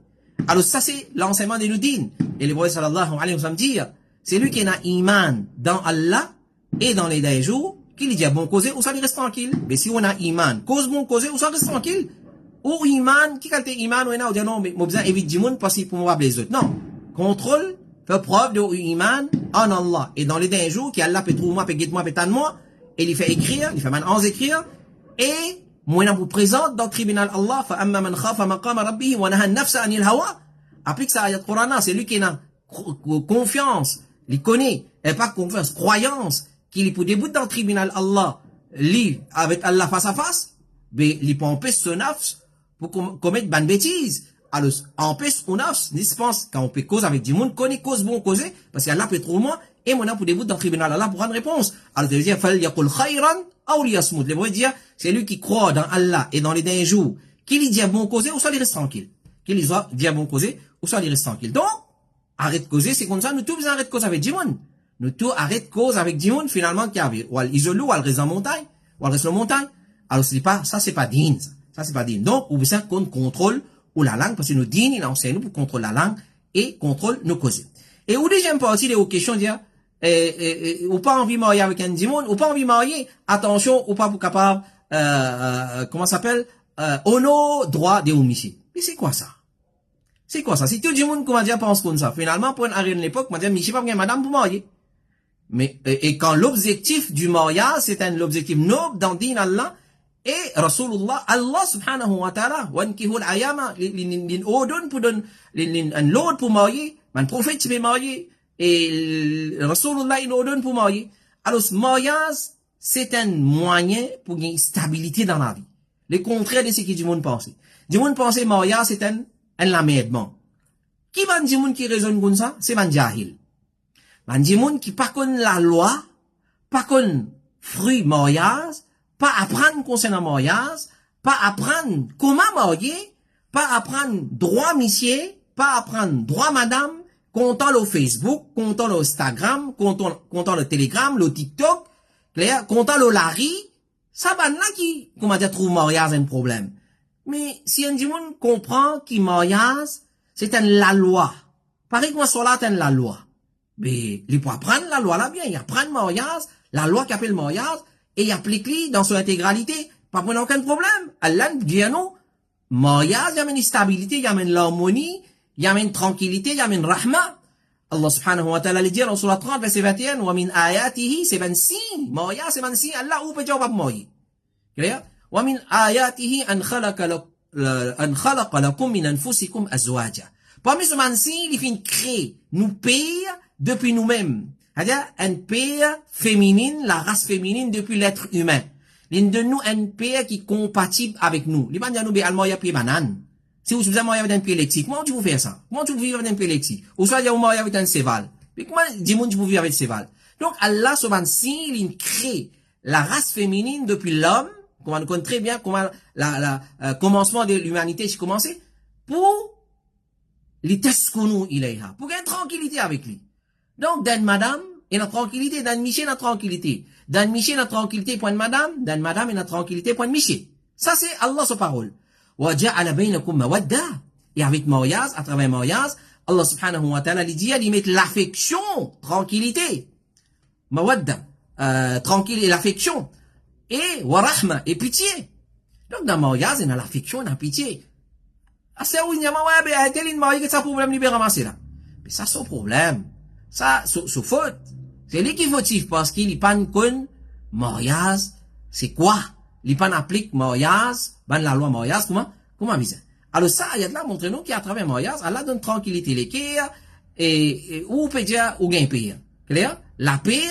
Alors, ça, c'est l'enseignement de l'Udin. Et le prophète sallallahu alayhi wa sallam dit, c'est lui qui a iman dans Allah et dans les derniers jours, qu'il dit bon causer, ou ça lui reste tranquille. Mais si on a iman, cause bon causer, ou ça reste tranquille. Ou iman, qui qualité iman, ou dit non, mais moi besoin éviter du monde parce qu'il pour moi les autres. Non. Contrôle, fait preuve de iman en Allah. Et dans les derniers jours, qui Allah peut trouver moi, peut guider moi, peut tendre moi, et il fait écrire, il fait maintenant écrire, et Moi, vous présente dans le tribunal Allah, فَأَمَّا مَنْ خَافَ مَقَامَ رَبِّهِ وَنَهَى النَّفْسَ عَنِ الْهَوَى. Applique ça à ayat Qur'ana, c'est lui qui a confiance, il connaît, et pas confiance, croyance, qu'il peut débouter dans le tribunal Allah, lui, avec Allah face à face, mais il peut empêcher son nafs pour commettre bonne bêtise. Alors, empêche son nafs, je pense, quand on peut cause avec du monde, connaît cause bon causer, parce qu'Allah peut trop moins, et mon pour débouter dans le tribunal Allah pour prendre réponse. Alors, ça veut dire, fal yaqul khayran, ou liyasmut. Les mots dire, c'est lui qui croit dans Allah et dans les derniers jours, qu'il y dit à bon causer, ou soit il reste tranquille. Qu'il y dit à bon causer, ou soit il reste tranquille. Donc, arrête de causer, c'est comme ça, nous tous besoin arrête de cause avec du monde. Nous tous arrête de cause avec du monde, finalement, qui arrive. Ou elle isole, ou elle reste en montagne, ou elle reste en montagne. Alors, c'est pas, ça, c'est pas digne, ça. Ça, c'est pas digne. Donc, on besoin qu'on contrôle, ou la langue, parce que nous digne, il enseigne nous pour contrôler la langue, et contrôle nos causes. Et au deuxième partie, les questions, dire, ou pas envie de marier avec un dimon, ou pas envie de marier, attention, ou pas pour capable, comment ça s'appelle, au nom droit des homicides. Mais c'est quoi ça? C'est quoi ça? Si tout le monde, comment dire, pense comme ça, finalement, pour une arène de l'époque, comment dire, mais je sais pas bien madame pour marier. Mais, et quand l'objectif du mariage, c'est un objectif noble dans le din Allah, et Rasulullah, Allah subhanahu wa ta'ala, wankihul ayama, l'odon pour donner, l'autre pour marier, un prophète qui veut marier, et Rasulullah, il ordonne pour marier. Alors, ce mariage, c'est un moyen pour gagner stabilité dans la vie. Le contraire de ce que du monde pense. Du monde pense mariage, c'est un lamèdement. Qui va dire monde qui raisonne comme ça? C'est un jahil. Un monde qui pas connaît la loi, pas connaît fruit mariage, pas apprendre concernant mariage, pas apprendre comment marier, pas apprendre droit monsieur, pas apprendre droit madame, comptant le Facebook, comptant le Instagram, comptant le Telegram, le TikTok, comptant le Larry, ça va là qui, comment dire, trouve mariage un problème. Mais si un monde comprend qu'il mariage, c'est la loi. Pareil que moi, sur là, c'est la loi. Mais, il peut apprendre la loi là bien, il apprend le mariage, la loi qui appelle le mariage, et il applique-le dans son intégralité. Pas prendre aucun problème. Allah dit à nous, mariage, il y a une stabilité, il y a une harmonie, il y a une tranquillité, il y a une rahma. Allah subhanahu wa ta'ala le dit dans Surah 30, verset 21, wa min ayatihi, c'est 26. Mariage, c'est 26. Allah, où peut dire, on va marier. Clair? Wa min ayatihi, an khalaqa lakum min anfusikum azwaja. Parmi ce 26, il fait créer, nous paye depuis nous-mêmes. C'est-à-dire, un père féminine, la race féminine depuis l'être humain. L'une de nous, un père qui est compatible avec nous. Les bandes, nous, allemand, il y a pied banane. Si vous avez marié avec un pied électrique, comment tu vous fais ça? Comment tu vous vivez avec un pied électrique? Ou soit, il y a marié avec un séval. Mais comment, dis-moi, tu vous vivez avec séval? Donc, Allah, subhanahu il crée la race féminine depuis l'homme, comment on connaît très bien comment commencement de l'humanité s'est commencé, pour les taskunu ilayha, pour gagner tranquillité avec lui. Donc, dans madame, il y a tranquillité, dans Michel, il y a tranquillité. Dans Michel, il y a tranquillité, point de madame, dans madame, il y a tranquillité, point de Michel. Ça, c'est Allah, sa parole. وَجَعَلَ بَيْنَكُمْ مَوَدَّةً. Et avec mariage, à travers mariage, Allah subhanahu wa ta'ala, il dit, il met l'affection, tranquillité. Mawadda, tranquille, et l'affection. Et, warahma, et pitié. Donc, dans mariage, il y a l'affection, il y a la pitié. Ah, c'est où il y a ouais, ben, tel une marié, que ça problème, il peut ramasser là. Mais ça, c'est un problème. Ça, c'est faute. C'est lui qui est fautif, parce qu'il n'est pas une mariage, c'est quoi? Il pas applique mariage, ben la loi mariage, comment bizarre. Alors ça, il y a de là, montrez-nous qu'à travers mariage, Allah donne tranquillité les cœurs, et où peut dire, où gagne paix. Clair? La paix,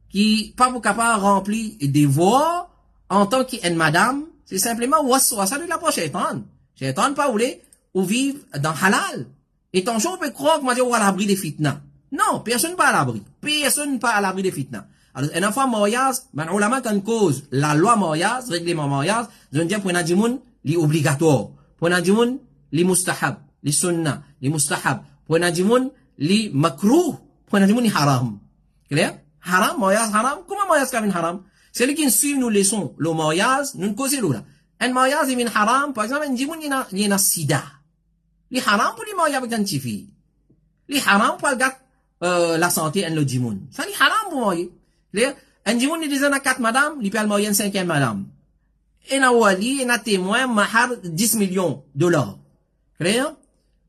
qui, pas vous capable remplir des voies, en tant qu'une madame, c'est simplement, ça de l'approche shaitan. Shaitan pas voulait, ou vivre dans halal. Et ton jour, on peut croire, comment dire, ou à l'abri des fitnas. Non, personne pas à l'abri. Personne pas à l'abri des fitnas. Alors, une fois mariage, ben, ulama quand cause, la loi mariage, règlement mariage, je veux dire, pour un dimoun, li obligatoire. Pour un dimoun, li mustahab, li sunnah, li mustahab. Pour un dimoun, li makruh. Pour un dimoun, li haram. Clair? Haram, mariage, haram. Comment mariage kavin haram? C'est lui qui suit nous leçons, le mariage, nous causons là. Un mariage, il vient haram, par exemple, un dimoun, il y a sida. Li haram pour les marier avec un petit fille. Li haram pour la santé, un le dimoun. Ça, li haram pour marier. Un dimoun, il dit, quatre madame, il peut le marier une cinquième madame. Et na wali, et na témoin, mahar, 10 millions de dollars. Clair?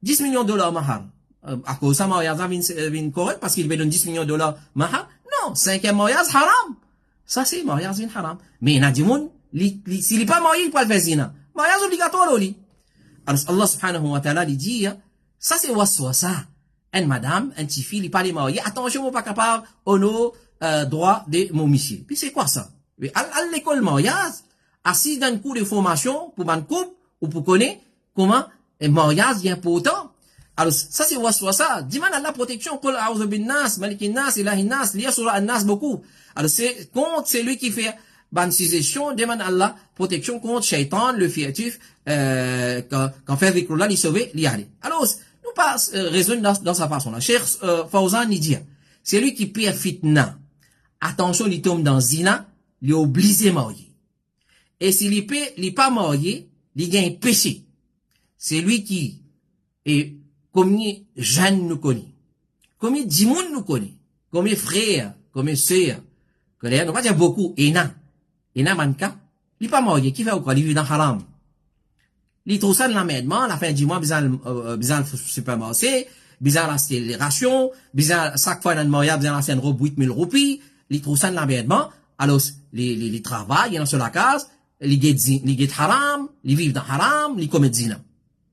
10 millions de dollars mahar. À cause ça, mariage, vient correct, parce qu'il veut donner 10 millions de dollars mahar. Non, cinquième mariage, haram. Ça, c'est mariage, haram. Mais il y a dimoun, s'il n'est pas marié, il peut le faire zina. Mariage obligatoire, lui. Alors, Allah subhanahu wa ta'ala, il dit, ça c'est waswasa. Une madame, un petit fille, il pas les marié. Attention, on pas capable, on a, droit de mon monsieur. Puis c'est quoi ça? À l'école mariage, assis dans un cours de formation, pour un couple, ou pour connaître comment, un mariage est important. Alors, ça c'est waswasa. Dis-moi la protection, qul a'udhu bin nas, malikin nas, ilahin nas, liya surah an-nas beaucoup. Alors, c'est contre celui qui fait, ban suggestion, demande Allah, protection contre shaitan, le furtif, quand fait avec Allah, il sauve, il y aller. Alors, nous pas, raisonne dans sa façon là. Cheikh, Fawzan, il dit, c'est lui qui pire fitna. Attention, il tombe dans zina, il est obligé marier. Et s'il est pas marié, il gagne péché. C'est lui qui est, combien jeunes nous connaît, combien d'imouns nous connaît, combien frères, combien sœurs, que nous pas dire beaucoup, Ena manka, il pas marié, qui fait quoi, il vit dans haram. Il trouve ça de l'amèdement, la fin du mois, bizarre le supermarché, bizarre acheter les rations, bizarre, chaque fois dans le mariage, bizarre acheter une robe 8000 roupies, il trouve ça de l'amèdement, alors, les travaillent, dans sur la case, les guettes haram, ils vivent dans haram, ils commettent zina.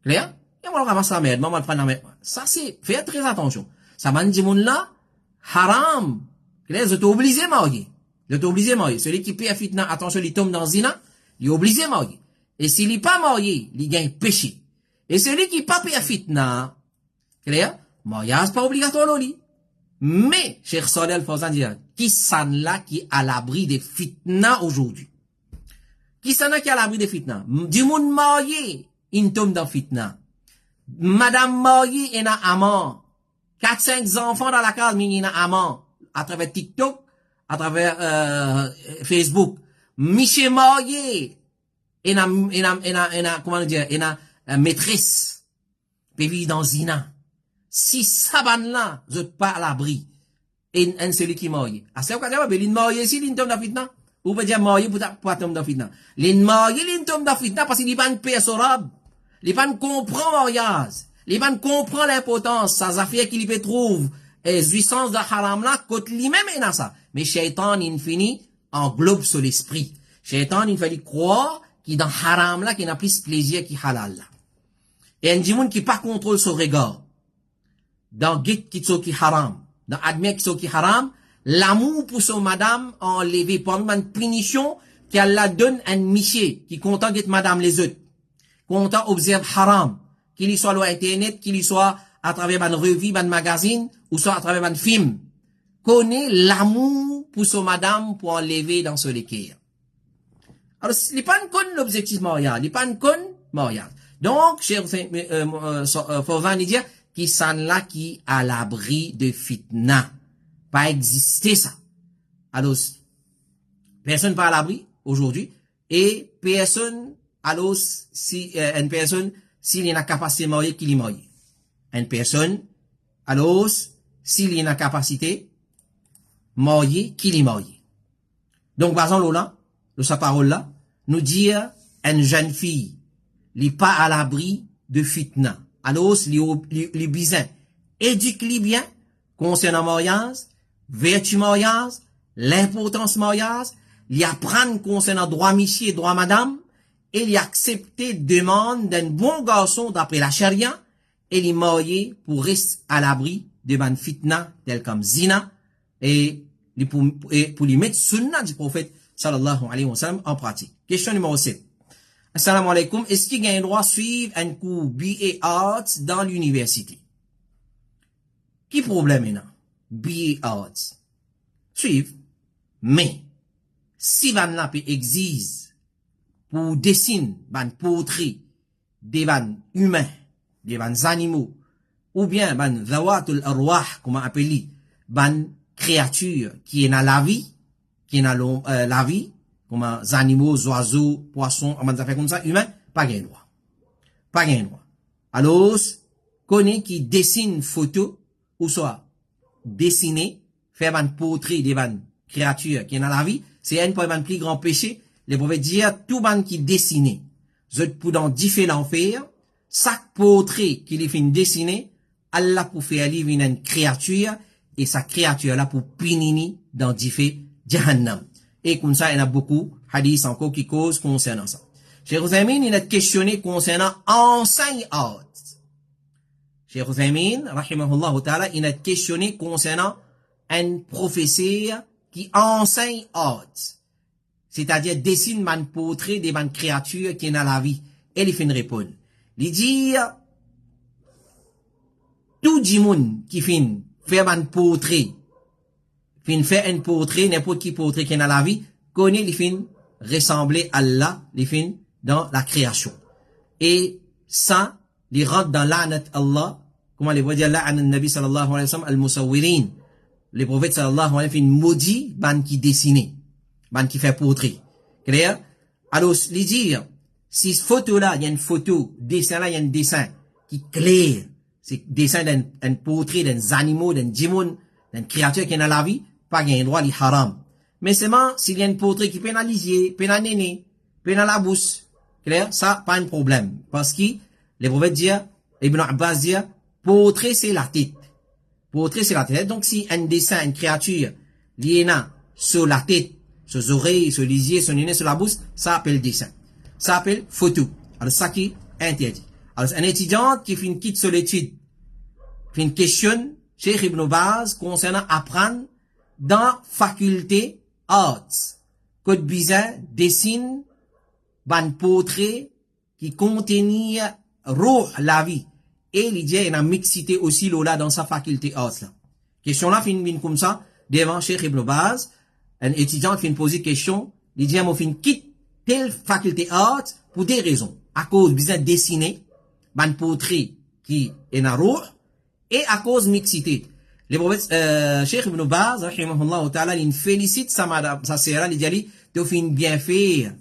Clair? Et moi, on ramasse l'amèdement, on va le prendre l'amèdement. Ça, c'est, faites très attention. Ça m'a dit, mon là, haram. Clair? Vous êtes obligé de marier. Vous êtes obligé de marier. Celui qui paie fitna, attention, il tombe dans zina, il est obligé de marier. Et s'il n'est pas marié, il gagne péché. Et celui qui pas paie fitna, clair? Mariage pas obligatoire, lui. Mais, cher Saleh Al-Fawzan dit, qui s'en là qui est à l'abri des fitna aujourd'hui? Qui s'en là qui est à l'abri des fitna? Du monde marié, il tombe dans fitna. Madame mariée, elle a amant. 4-5 enfants dans la case, mais il a amant. À travers TikTok, à travers, Facebook. Michel marié, elle a, comment dire, elle a maîtresse. Puis vit dans zina. Si saban là, vous êtes pas à l'abri. Et celui qui est marié. À ce moment-là, il est marié ici, il tombe dans fitna. Ou peut dire marié pour tomber dans fitna. Il est marié, il tombe dans fitna parce qu'il n'est pas une paix sorable. Les fans comprennent mariage. Les fans comprennent l'importance. Ça fait qu'il peut trouver jouissance de haram là, côté lui-même et ça. Mais shaitan, il finit en globe sur l'esprit. Shaitan, il fallait croire qu'il dans haram là, qu'il n'a plus plaisir qu'il halal là. Et un dimoun qui pas contrôle son regard. Dans git qui qui haram. Dans admet qui haram. L'amour pour son madame enlevé pendant une punition qu'elle la donne à un monsieur qui content d'être madame les autres. Content observe haram, qu'il y soit sur internet, qu'il y soit à travers une revue, un magazine, ou soit à travers un film. Connaît l'amour pour son madame pour enlever dans ce l'équerre. Alors, il n'est pas un l'objectif mariage, il n'est pas un mariage. Donc, cher Fawzan dit qui s'en là qui à l'abri de fitna. Pas exister ça. Alors, personne pas à l'abri aujourd'hui, et personne alors, si une personne, s'il y a une capacité de marier, qu'il est marié. Une personne, alors, s'il y a une capacité marier, qu'il est marié. Donc, par exemple, là, de sa parole là, nous dire, une jeune fille, n'est pas à l'abri de fitna. Alors, les bizins, éduque-les bien, concernant mariage, vertu mariage, l'importance mariage, les apprendre concernant droit monsieur et droit madame, et il accepté demande d'un bon garçon d'après la charia, et il marié pour rester à l'abri de ban fitna, tel comme zina, et pour lui mettre sunna du prophète, sallallahu alayhi wa sallam, en pratique. Question numéro 7. Assalamu alaikum. Est-ce qu'il y a un droit de suivre un cours BA Arts dans l'université? Qui problème est là? BA Arts. Suivre. Mais, si van la existe, pour dessiner, ban portrait, des van humains, des van animaux, ou bien ban zawatul arwah, comment appeler, ban créature qui est dans la vie, qui est dans la vie, comme animaux, oiseaux, poissons, on va faire comme ça, humains, pas gain droit. Pas gain droit. Alors, connaît qui dessine photo, ou soit dessiner, faire un portrait des van créatures qui est dans la vie, c'est un point plus grand péché. Les prophètes disent, tout ban qui dessine, je pour dans différents faire, chaque portrait qu'il est fait dessiner, Allah pour faire vivre une créature, et sa créature là pour pinini dans différents jahannam. Et comme ça, il y en a beaucoup, hadiths encore qui causent concernant ça. Cheikh Ouzaymin, il a questionné concernant enseigne art. Cheikh Ouzaymin, rahimahullah ta'ala, il a questionné concernant un professeur qui enseigne art. C'est-à-dire dessine man portrait des man créatures qui est dans la vie. Et il fait une réponse. Il dit, tout le monde qui fait un portrait, fait un portrait, n'importe qui portrait qui est dans la vie, connaît les films ressembler à Allah, les films dans la création. Et ça, les rentre dans l'anat Allah, comment les voit dire là, an nabi sallallahu alayhi wa sallam, al-musawwirin. Les prophètes sallallahu alayhi wa sallam, maudit, ban qui dessine, ban qui fait portrait. Clair? Alors, les dire, si ce photo-là, il y a une photo, dessin-là, il y a un dessin qui est clair, c'est dessin d'un portrait, d'un animal, d'un djimoun, d'une créature qui est dans la vie, pas gain droit, il haram. Mais seulement, s'il y a un portrait qui pénalise, pénalise, pénalise la bouche, clair, ça, pas un problème. Parce que, les prophètes disent, Ibn Abbas dit, portrait, c'est la tête. Portrait, c'est la tête. Donc, si un dessin, une créature, lié sur la tête, sur les oreilles, sur les yeux, sur le nez, sur la bouche, ça appelle dessin. Ça appelle photo. Alors, ça qui est interdit. Alors, un étudiant qui fait une quitte sur l'étude, fait une question, Cheikh Ibn Baz, concernant apprendre dans faculté arts. Code bizarre, dessine, ban portrait, qui contenait la vie. Et il dit, il y a une mixité aussi là dans sa faculté arts là. Question là, fin comme ça, devant Cheikh Ibn Baz, un étudiant fait une poser question, il dit, moi, fin quitte telle faculté arts pour des raisons. À cause bizarre dessiner, ban portrait qui est dans roux, et à cause mixité. Les prophètes, Cheikh Ibn Baz, rahimahullah ta'ala, il félicite sa madame, sa sœur, il dit, tu fais bien faire,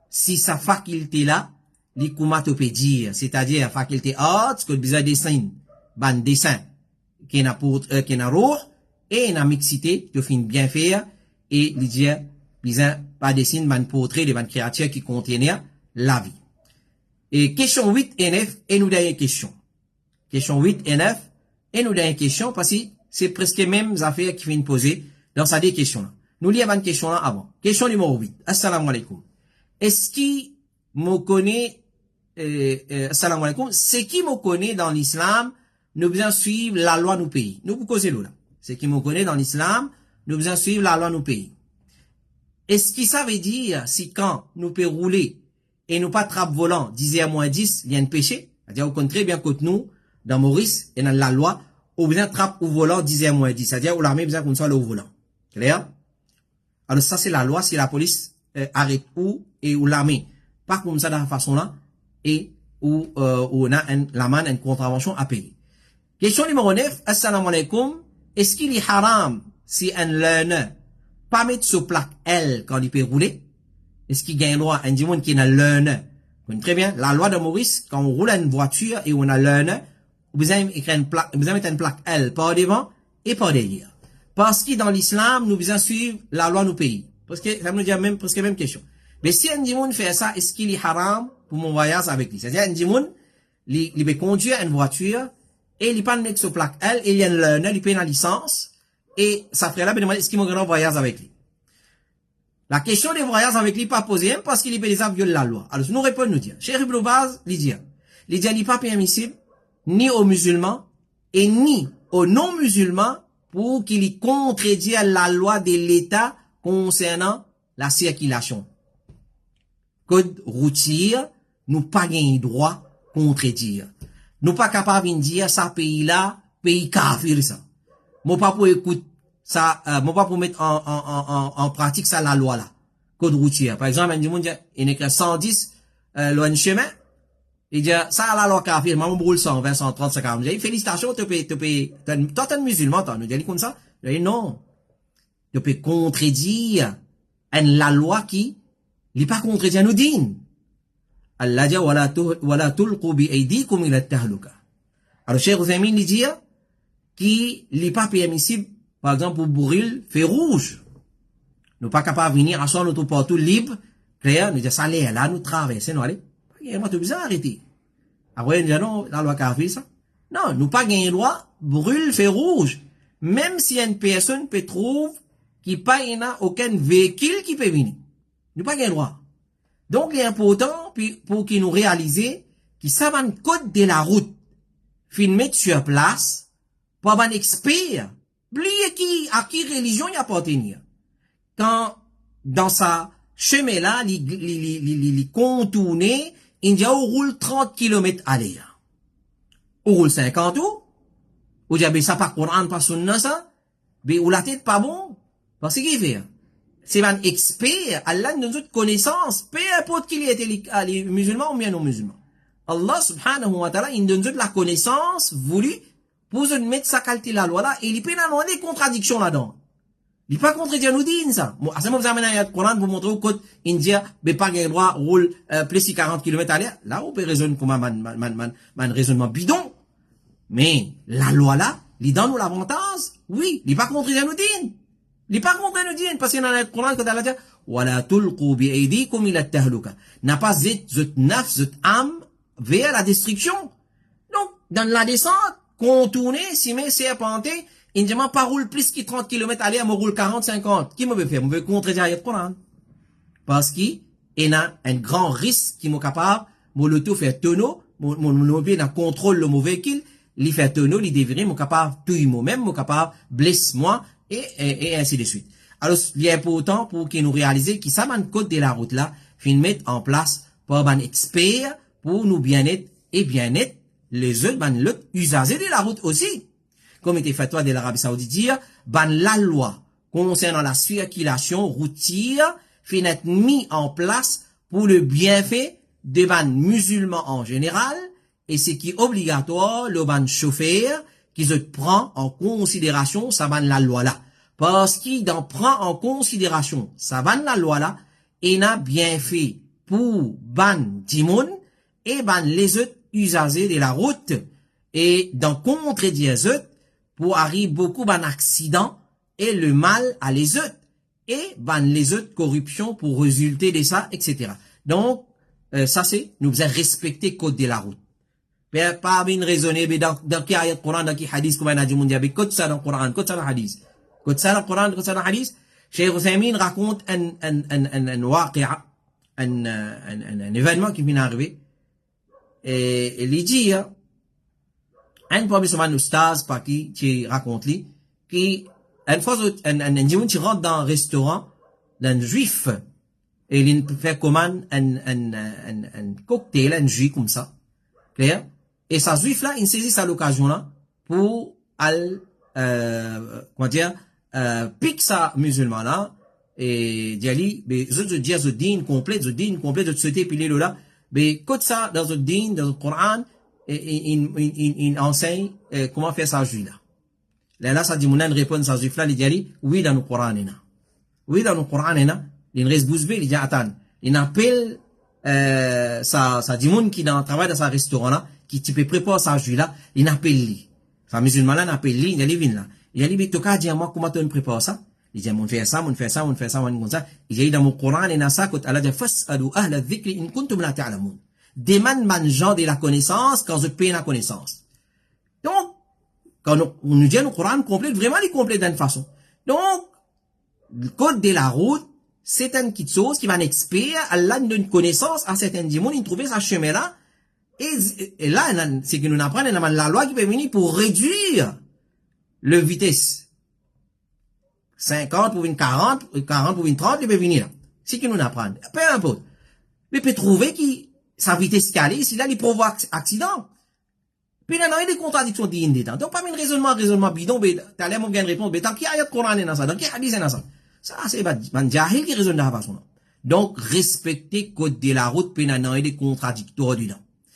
si sa faculté là, les comment tu peux dire, c'est-à-dire la faculté art, que bizarre dessin, ban dessin, qui est dans roux, et dans mixité, tu fais bien faire, et il dit, bizarre, pas dessin, ban portrait, des ban créatures qui contenaient la vie. Et question 8 et 9, et nous dernière question. Question 8 et 9, et nous dernière question, parce que c'est presque les mêmes affaires qui viennent poser dans sa des questions là. Nous lisons une question là avant. Question numéro 8. Assalamu alaikum. Est-ce qui me connaît, assalamu alaikum, c'est qui me connaît dans l'islam, nous besoin suivre la loi du pays. Nous vous causez là. C'est qui me connaît dans l'islam, nous besoin suivre la loi du pays. Est-ce que ça veut dire, si quand nous peut rouler, et nous pas trappe volant, 10 à moins 10, il y a un péché? C'est-à-dire, au contraire, bien que nous, dans Maurice, et dans la loi, ou bien trappe au volant 10 à moins 10. C'est-à-dire, ou l'armée besoin qu'on soit là au volant. Clair? Alors, ça, c'est la loi, si la police, arrête ou, et ou l'armée. Pas comme ça, de la façon-là, et, ou on a l'amende, une contravention à payer. Question numéro 9. Assalamu alaikum. Est-ce qu'il est haram, si un learner, pas mettre sur plaque L quand il peut rouler? Est-ce qu'il gagne droit, un dimanche qui est un learner? Très bien. La loi de Maurice, quand on roule une voiture et on a learner, vous avez une plaque L par devant et par derrière. Parce que dans l'islam, nous devons suivre la loi du pays. Parce que, ça nous dit presque la même question. Mais si un dimanche fait ça, est-ce qu'il est haram pour mon voyage avec lui? C'est-à-dire, un dimanche, il peut conduire une voiture et il pas mettre sur plaque L et il y a un learner, il paye la licence et ça ferait là, est-ce qu'il m'a voyage avec lui? La question des voyages avec lui pas posée, parce qu'il est déjà violé la loi. Alors, nous répondons, nous dire. Cheikh Ibn Baz, il n'est pas permissible, ni aux musulmans, et ni aux non-musulmans, pour qu'il contredise la loi de l'État concernant la circulation. Code routier, nous pas gain droit contredire. Nous pas capable de dire, ça pays là, pays kafir, ça. Moi pas pour écouter, ça, moi pas pour mettre en pratique ça la loi là. Code routier. Par exemple, il dit, il est que 110, loin de chemin. Il dit, ça la loi kafir, maman brûle 120, 130, 140. Il dit, félicitations, toi, t'es musulman, t'as nous dit comme ça. Il dit, non. Tu peux contredire la loi qui, n'est pas contredire nous din. Allah dit, wala tulqu bi aydikum ila tahluka. Alors, Cheikh Ouzaymin, il dit, qui n'est pas permissible, par exemple, pour brûler, feu rouge. Nous pas capable de venir à son auto partout libre, clair, nous dit, ça l'est, là, nous traversons, nous allez. Moi, tu besoin d'arrêter. Après, nous dit, non, la loi kafir, ça. Non, nous pas gagner droit, brûle, feu rouge. Même si une personne peut trouver qui pas y a aucun véhicule qui peut venir. Nous pas gain droit. Donc, il est important pour qu'ils nous réalisent qu'ils savent un code de la route, filmer sur place, pour avoir un expert, oubliez à qui religion il appartient. Quand, dans sa chemin là, il contourné, il y a roule 30 km à l'heure. Ou roule 50 ou diable ça pas Coran, pas sunna ça, mais ou la tête pas bon, parce qu'il fait. C'est un expert, Allah nous donne connaissance, peu importe qu'il était les musulmans ou bien non musulmans. Allah subhanahu wa ta'ala, il nous donne la connaissance voulue pour nous mettre sa qualité la loi là, et il peut y avoir des contradictions là-dedans. Il pas contredire nous dit ça. Bon, à ce moment vous amenez un Coran pour montrer au côté India, mais pas gain droit, roule, plus de 40 km à l'heure. Là, on peut raisonner comme un raisonnement bidon. Mais, la loi là, il donne nous l'avantage. Oui, il pas contredire nous dit. Il pas contredire nous dit, parce qu'il y a un Coran que Allah dit, wala tulqu bi aydikum ila tahluka. N'a pas zet naf, zet âme vers la destruction. Donc, dans la descente, contourner, si mais serpenter, il ne pas roule plus que 30 km à l'heure, me roule 40, 50. Qui me veut faire? Me veut contredire le Coran. Parce qu'il y a un grand risque qui m'est capable, mon auto fait tonneau, mon pied dans contrôle le mauvais véhicule, il fait tonneau, il devrait, mon capable, tout moi-même, mon capable, blesse moi, et ainsi de suite. Alors, il est important pour qu'ils nous réalisent qu'ils savent un code de la route là, qu'ils mettent en place pour un expert, pour nous bien-être et bien-être, les autres, l'autre usagers de la route aussi. Comme était fatwa de l'Arabie Saoudite dire, la loi concernant la circulation routière fait être mis en place pour le bienfait des musulmans en général, et c'est qui est obligatoire, le chauffeur, qui se prend en considération, ça la loi là. Parce qu'il en prend en considération, ça la loi là, et n'a bien fait pour Timoun, et les autres usagers de la route, et dans contredire les autres, pour arriver beaucoup d'accidents, et le mal à les autres, et les autres corruptions pour résulter de ça, etc. Donc, ça c'est, nous devons respecter le code de la route. Pas bien raisonner, mais dans quel ayat Coran, dans quel hadith, comme on a dit, mon diable, code ça dans le Coran, code ça dans le hadith. Code ça dans le Coran, code ça dans le hadith. Cheikh Ousmane raconte un événement qui vient d'arriver. Et il dit, un premier souvent oustaz, par qui raconte lui, qui, une fois, un dimanche, qui rentre dans un restaurant, d'un juif, et il fait commande un cocktail, un jus comme ça. Clair? Et sa juif là, il saisit à l'occasion là, pour, comment dire, pique sa musulman là, et dit, mais, je dis, je dîne complet, de souhaiter piler là, mais, écoute ça, dans le dîne, dans le Coran, il enseigne, comment faire sa juif là. Là, ça dit, mon répond sa juif là, il dit, oui, dans le Coran, oui, dans le Coran, il reste bouche bée, il dit, attends, il appelle, ça dit, mon qui travaille dans sa restaurant là, qui peut préparer sa juif là, il appelle lui. Sa musulman là, il appelle lui, il dit, viens là. Il dit, mais tu dis à moi, comment tu prépares ça? Il dit, mon fait ça, mon fait ça, mon fait ça, mon ça. Il dit, dans mon Coran, il y a ça, quand Allah dit, fas'alu ahla dhikri in kuntum la ta'lamun. Demande man gens de la connaissance quand je paye la connaissance. Donc, quand on nous dit le Coran complète, vraiment il complète d'une façon. Donc, le code de la route, c'est une petite chose qui va expert, Allah nous donne connaissance à certains démons, ils trouvent sa chemin là, et là, c'est que nous apprenons la loi qui peut venir pour réduire le vitesse. 50 pour une 40, 40 pour une 30, il peut venir. C'est que nous apprenons. Peu importe. Mais peut trouver que sa vitesse calée, si là, il provoque accident. Puis là, il y a des contradictions dignes dedans. Donc, pas un raisonnement bidon, mais t'as l'air, mon gars, répondre, mais dans quel ayat Coran est dans ça? Dans quel hadith est dans ça? Ça, c'est un jahil qui raisonne de la façon là. Donc, respecter code de la route, puis il y a des contradictoires dedans.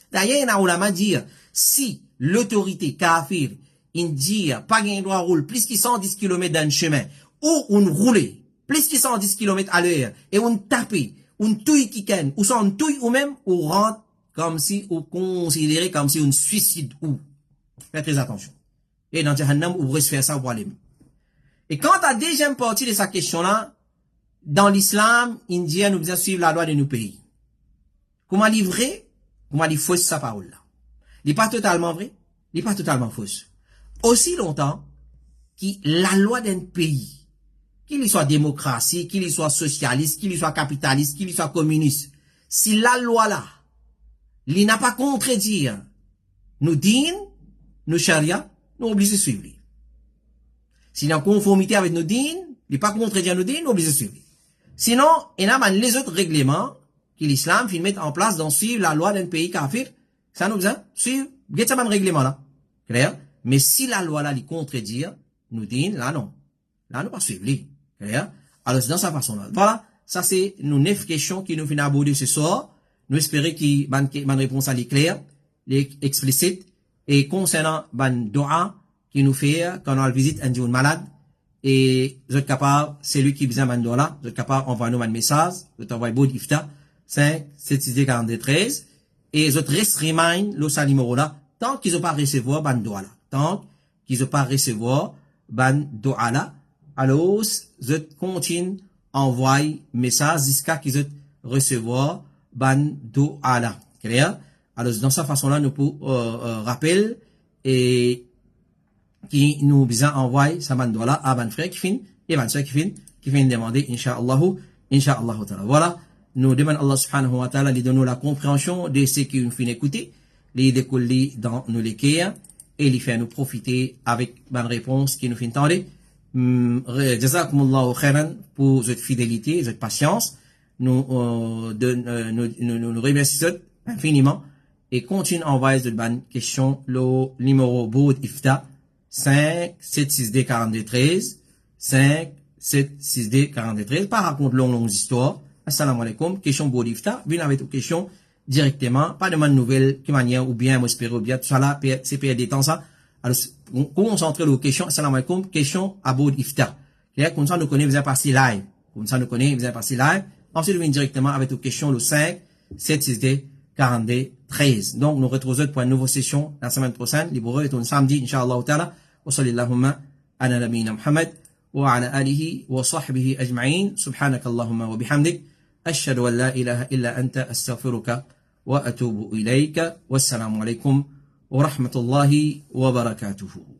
D'ailleurs, il y a un ulama dire, si l'autorité kafir, il dit, pas gain droit roule plus que 110 km dans le chemin, ou on roule plus que 110 km à l'heure, et on tape, on touille qui ken, ou sans touille ou même, ou rentre comme si, ou considéré comme si on suicide ou. Faites très attention. Et dans Jahannam, ou vous faire ça, voilà. Et quant à la deuxième partie de sa question-là, dans l'islam, indien nous besoin suivre la loi de nos pays. Comment livrer? Comment il fausse sa parole là? Il n'est pas totalement vrai, il n'est pas totalement fausse. Aussi longtemps que la loi d'un pays qu'il soit démocratie, qu'il soit socialiste, qu'il soit capitaliste, qu'il soit communiste, si la loi là, il n'a pas contredire nous din, nous charia, nous obligés de suivre. S'il est en conformité avec nos din, il n'est pas contredire nos din, nous obligés de suivre. Sinon, il y a les autres règlements que l'islam fait mettre en place dans suivre la loi d'un pays kafir. Ça nous besoin suivre, get ça même règlement là. Clair? Mais si la loi là, il contredire nous din, là non. Là, nous pas suivre. Clair? Alors, c'est dans sa façon là. Voilà. Ça, c'est nos 9 questions qui nous viennent aborder ce soir. Nous espérons que ma réponse est claire, explicite, et concernant ban doa qui nous fait quand on visite un jour malade, et vous êtes capable, c'est lui qui besoin ban doa là, vous êtes capable d'envoyer nous un message, vous êtes envoyé beau d'ifta, 5, 7, 6, 42, 13, et vous êtes reste remind, le numéro là, tant qu'ils n'ont pas recevoir ban doa là, tant qu'ils n'ont pas recevoir ban doa là, alors, vous êtes continue envoyer message jusqu'à qu'ils êtes recevoir ban doa là. Clair? Alors, dans cette façon-là, nous pouvons rappeler et qui nous besoin envoyer sa ban doa là à ban frère qui fin et ban soeur qui fin demander incha'Allah ta'ala. Voilà. Nous demandons Allah subhanahu wa ta'ala de donner la compréhension de ce qui nous fait écouter, les décoller dans nos léquères et les faire nous profiter avec ban réponse qui nous fait entendre. Jazakumullahu khairan pour votre fidélité, votre patience. Nous remercions infiniment et continue à envoyer de bonnes questions. Le numéro board IFTA 5 762 42 13 5 762 42 13. Pas raconte longue histoire. Assalamu alaikum. Question board IFTA. Venez avec vos questions directement. Pas de nouvelles qui manière ou bien m'espérer ou bien tout ça là c'est perdre des temps ça. Alors, concentrer aux questions. Assalamu alaikum. Question à board IFTA. Comme ça, nous connaissons, vous avez passé live. Comme ça, nous connaissons, vous avez passé live. Ensuite, nous venons directement avec vos questions le 5 762 42 13. Donc, nous retrouvons pour une nouvelle session la semaine prochaine. Libre est un samedi, Inch'Allah ta'ala. Wa sallallahu ala nabiyina Muhammad wa ala alihi wa sahbihi ajma'in. Subhanakallahumma wa bihamdik. Ashhadu an la ilaha illa anta astaghfiruka wa atubu ilayka. Wassalamu alaikum wa rahmatullahi wa barakatuhu.